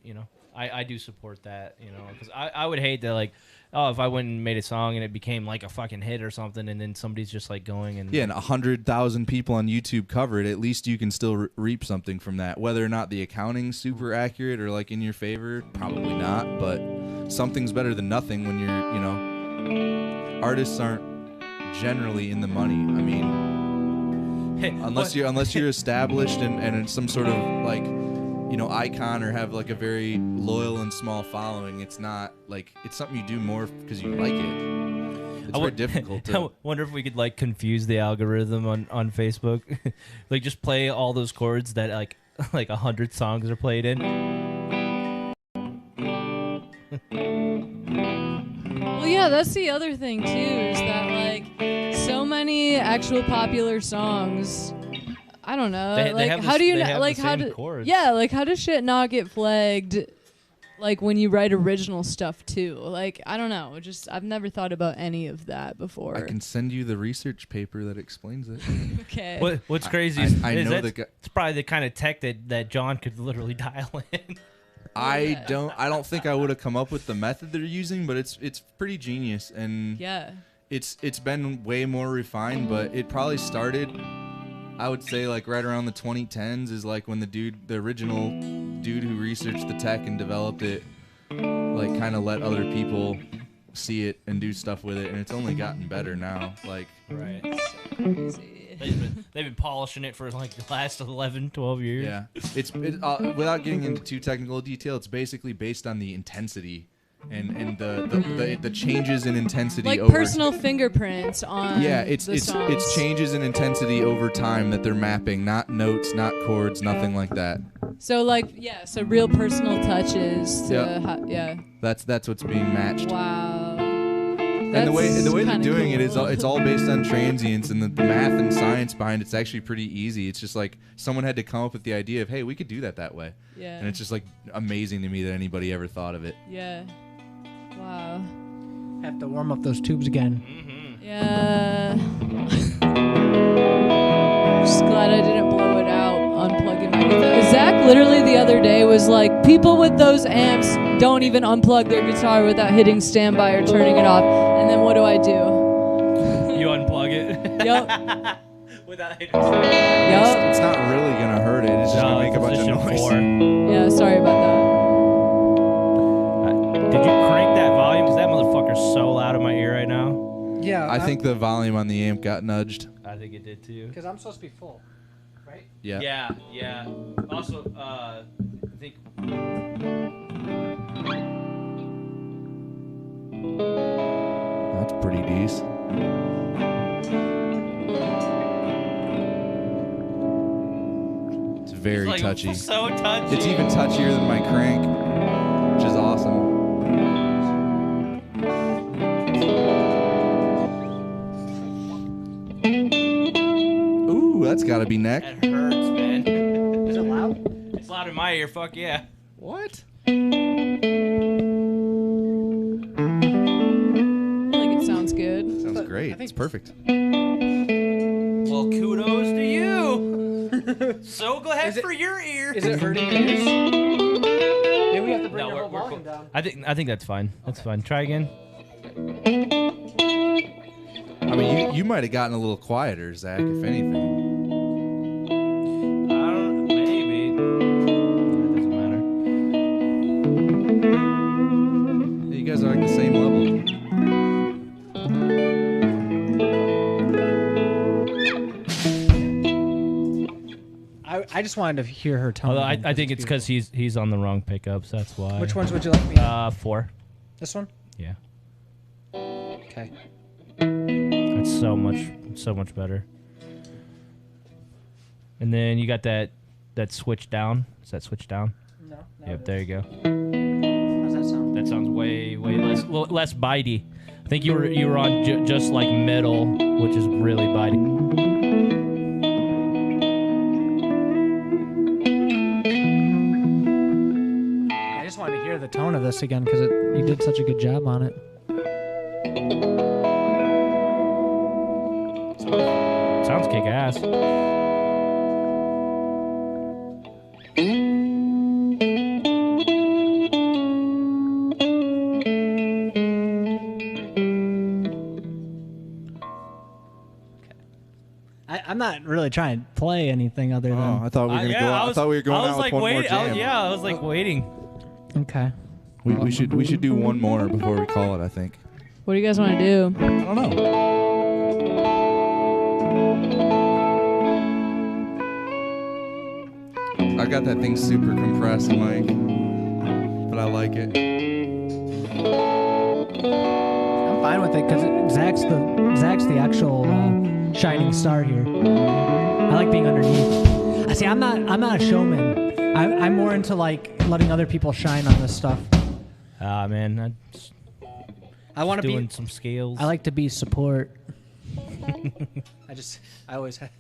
I do support that, because I would hate that, like, oh, if I went and made a song and it became like a fucking hit or something, and then somebody's just like going and Yeah, and 100,000 people on YouTube cover it. At least you can still reap something from that. Whether or not the accounting's super accurate or like in your favor, probably not. But something's better than nothing when you're, artists aren't generally in the money. I mean, unless you're established and in some sort of like, icon or have like a very loyal and small following. It's not like it's something you do more because you like it. It's very difficult I to. wonder if we could like confuse the algorithm on Facebook, like just play all those chords that like 100 songs are played in. Well, yeah, that's the other thing too, is that like so many actual popular songs. I don't know. They have how this- do you they know? have Like the how same do? chords. Yeah, like how does shit not get flagged? Like when you write original stuff too. Like I don't know. Just I've never thought about any of that before. I can send you the research paper that explains it. Okay. What's crazy I is know that's, the guy. it's probably the kind of tech that John could literally dial in. I don't think I would have come up with the method they're using, but it's pretty genius and Yeah. it's been way more refined, but it probably started, I would say, like right around the 2010s is like when the original dude who researched the tech and developed it, like kind of let other people see it and do stuff with it, and it's only gotten better now. Like Right. Crazy. They've been polishing it for like the last 11, 12 years. Yeah, without getting into too technical detail, it's basically based on the intensity and the changes in intensity Like over personal fingerprints on. Yeah, it's songs. changes in intensity over time that they're mapping, not notes, not chords, nothing like that. So so real personal touches. Yeah. That's what's being matched. Wow. And the way they're kinda doing it is cool. it's all based on transients, and the math and science behind it's actually pretty easy. It's just like someone had to come up with the idea of, hey, we could do that way. Yeah. And it's just like amazing to me that anybody ever thought of it. Yeah. Wow. Have to warm up those tubes again. Yeah. Just glad I didn't blow it out unplugging my guitar. Zach literally the other day was like, people with those amps don't even unplug their guitar without hitting standby or turning it off. And then what do? You unplug it. Yep. Without hitting Yep. It's not really gonna hurt it. It's just gonna make a bunch of noise. 4. Yeah, sorry about Did you crank that volume? Because that motherfucker's so loud in my ear right now. Yeah. I think the volume on the amp got nudged. I think it did too. Because I'm supposed to be full, right? Yeah. Yeah. Also, I think. That's pretty decent. It's very Like, touchy. So touchy. It's even touchier than my crank, which is awesome. Ooh, that's gotta be neck. That hurts, man. Is it loud? It's loud in my ear. Fuck yeah. What? that. I think it sounds good. Sounds great. It's perfect. Well, kudos to you. So glad for your ear. Is it hurting your ears? Maybe we have to bring No, your whole we're volume cool. down. I think that's fine. That's fine. Try again. I mean, you might have gotten a little quieter, Zach, if anything. I don't. Maybe. It doesn't matter. You guys are like the same level. I just wanted to hear her tell Although me. I think it's because he's on the wrong pickups. That's why. Which ones would you like me on? 4. This one? Yeah. Okay. It's so much better. And then you got that switch down. Is that switch down? No. Yep, there you go. How's that sound? That sounds way less bitey. I think you were on just like middle, which is really bitey. I just wanted to hear the tone of this again because you did such a good job on it. Sounds kick ass. I'm not really trying to play anything other than. Oh, I thought we were gonna go out. I thought we were going out with one more jam. I was like waiting. Okay. We should do one more before we call it, I think. What do you guys want to do? I don't know. I got that thing super compressed, Mike, but I like it. I'm fine with it because Zach's the actual shining star here. I like being underneath. I see. I'm not a showman. I'm more into like letting other people shine on this stuff. Man, I want to doing be. some scales. I like to be support. I always have.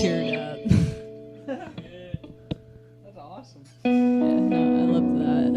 teared up. That's awesome. Yeah, no, I love that.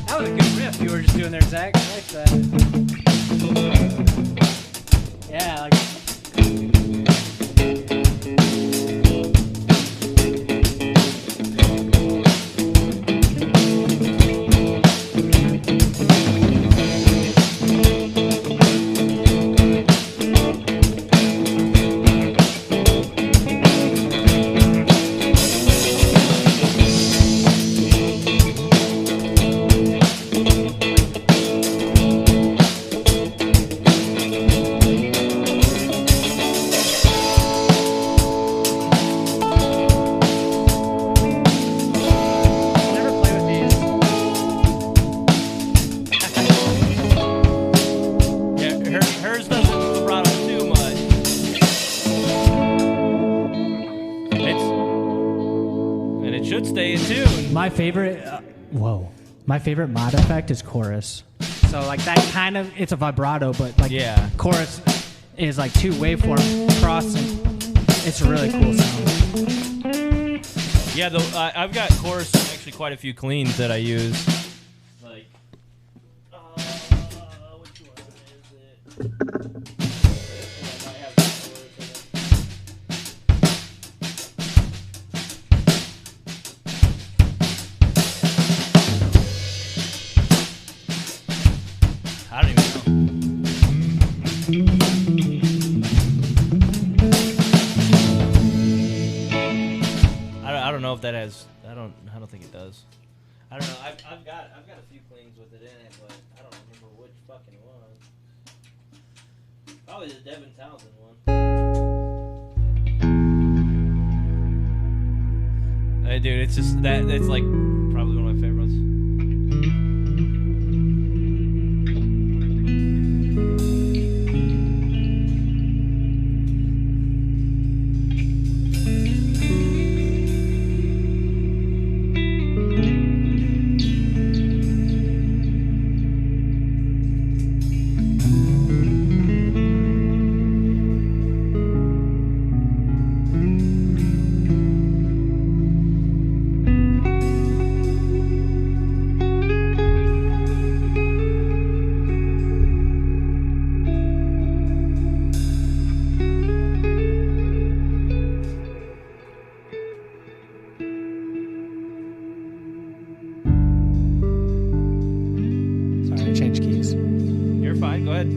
That was a good riff you were just doing there, Zach. I like that. Yeah, like. Never play with these. Yeah, hers doesn't vibrato too much. And it should stay in tune. My favorite, my favorite mod effect is chorus. So like that kind of, it's a vibrato, but like Yeah. chorus is like two waveforms crossing. It's a really cool sound. Yeah, though I've got chorus actually quite a few cleans that I use. Like, which one is it? I have chorus in it. I don't even know. I don't know if that has. I don't think it does. I don't know. I've got a few cleans with it in it, but I don't remember which fucking one. Probably the Devin Townsend one. Hey, dude, it's just that it's like probably one of my favorites. Sorry, I changed keys. You're fine. Go ahead.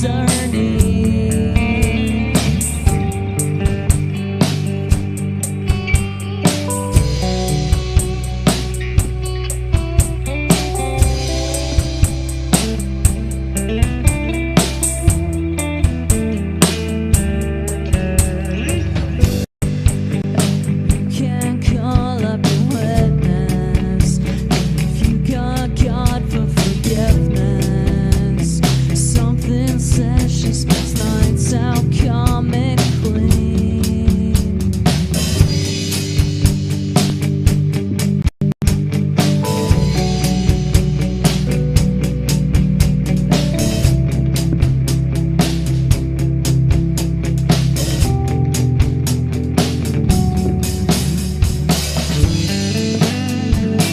journey. Can't call up a witness if you got God for forgiveness. Something says she spends nights out coming clean.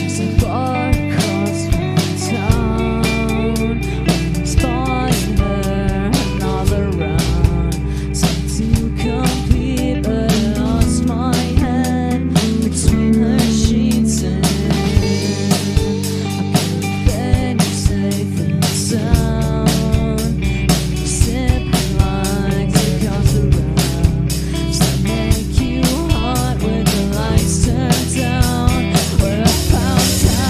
So far across from town, spying her another round. Tried to compete, but I lost my head between her sheets and I could've been safe and sound. Sip like to cause around, so make you hot with the lights turned down. Where I found out.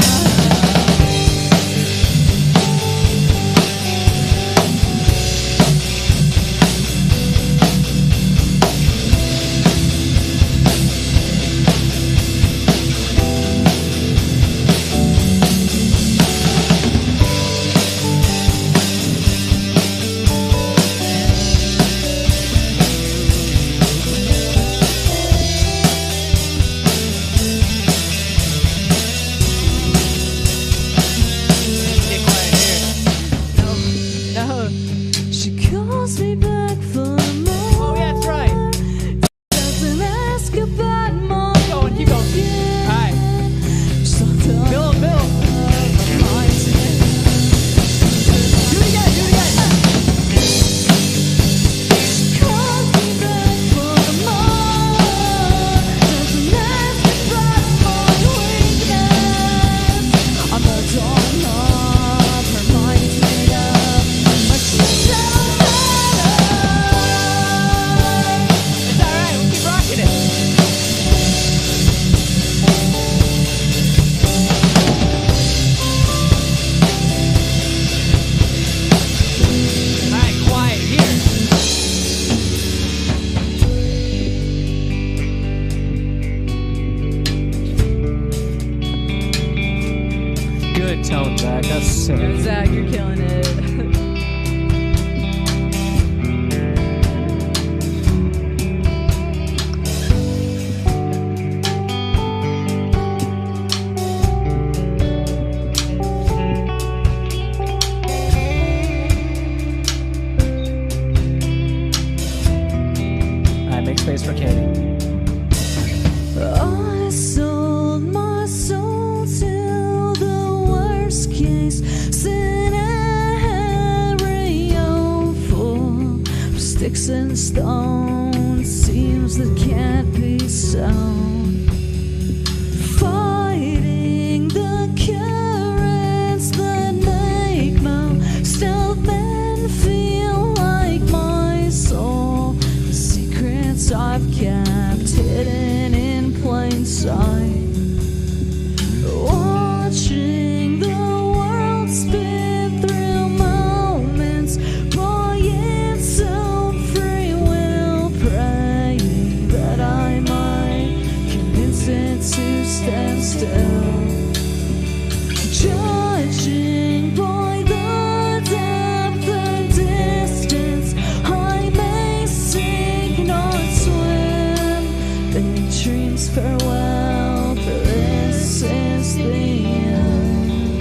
No. She calls me back for more. Oh, yeah, that's right. Doesn't ask about more. Keep going, keep going. All right. So done. Bill, Bill. Do it again, do it again. She calls me back for more. Doesn't ask about more weakness. I'm the dawn of her mind's made up. But she's so better. It's all right, we'll keep rocking it. All right, quiet here. Good tone, Zach. That's sick. Zach, you're killing it. All right, make space for Katie. I sold my soul to the worst case scenario full of sticks and stones. Seems that can't be sound. Fighting the currents that make my stealth men feel like my soul. The secrets I've kept hidden in plain sight. Watching the world spin through moments, buoyant self-free will, praying that I might convince it to stand still. Judging by the depth and distance, I may sink, not swim. Big dreams farewell, for this is the end.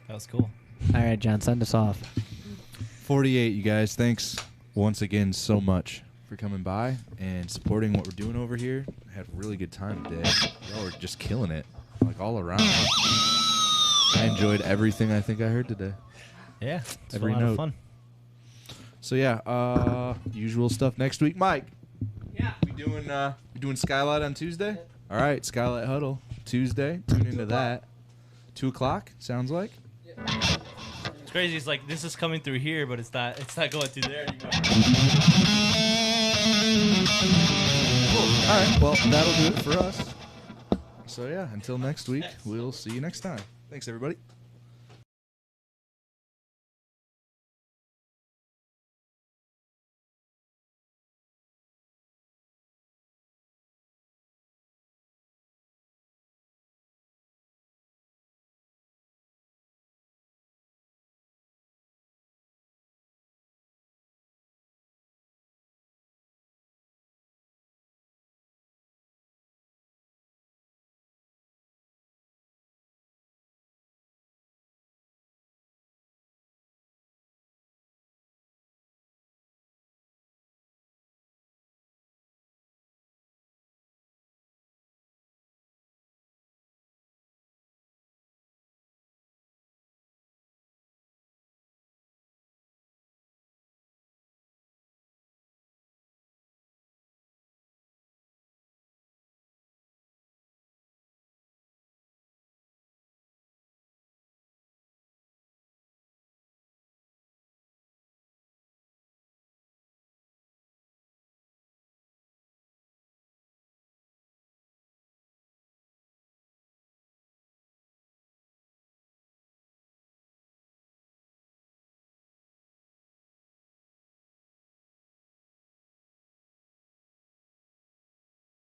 That was cool. All right, John, send us off. 48, you guys. Thanks once again so much for coming by and supporting what we're doing over here. I had a really good time today. Y'all were just killing it, like all around. I enjoyed everything I think I heard today. Yeah, it's Every a lot of note. fun. So yeah, usual stuff next week, Mike. Yeah. You doing Skylight on Tuesday? All right, Skylight Huddle Tuesday. Tune into that. 2 o'clock. Sounds like. It's crazy. It's like this is coming through here, but it's not going through there anymore. Cool. All right. Well, that'll do it for us. So yeah, until next week, we'll see you next time. Thanks, everybody.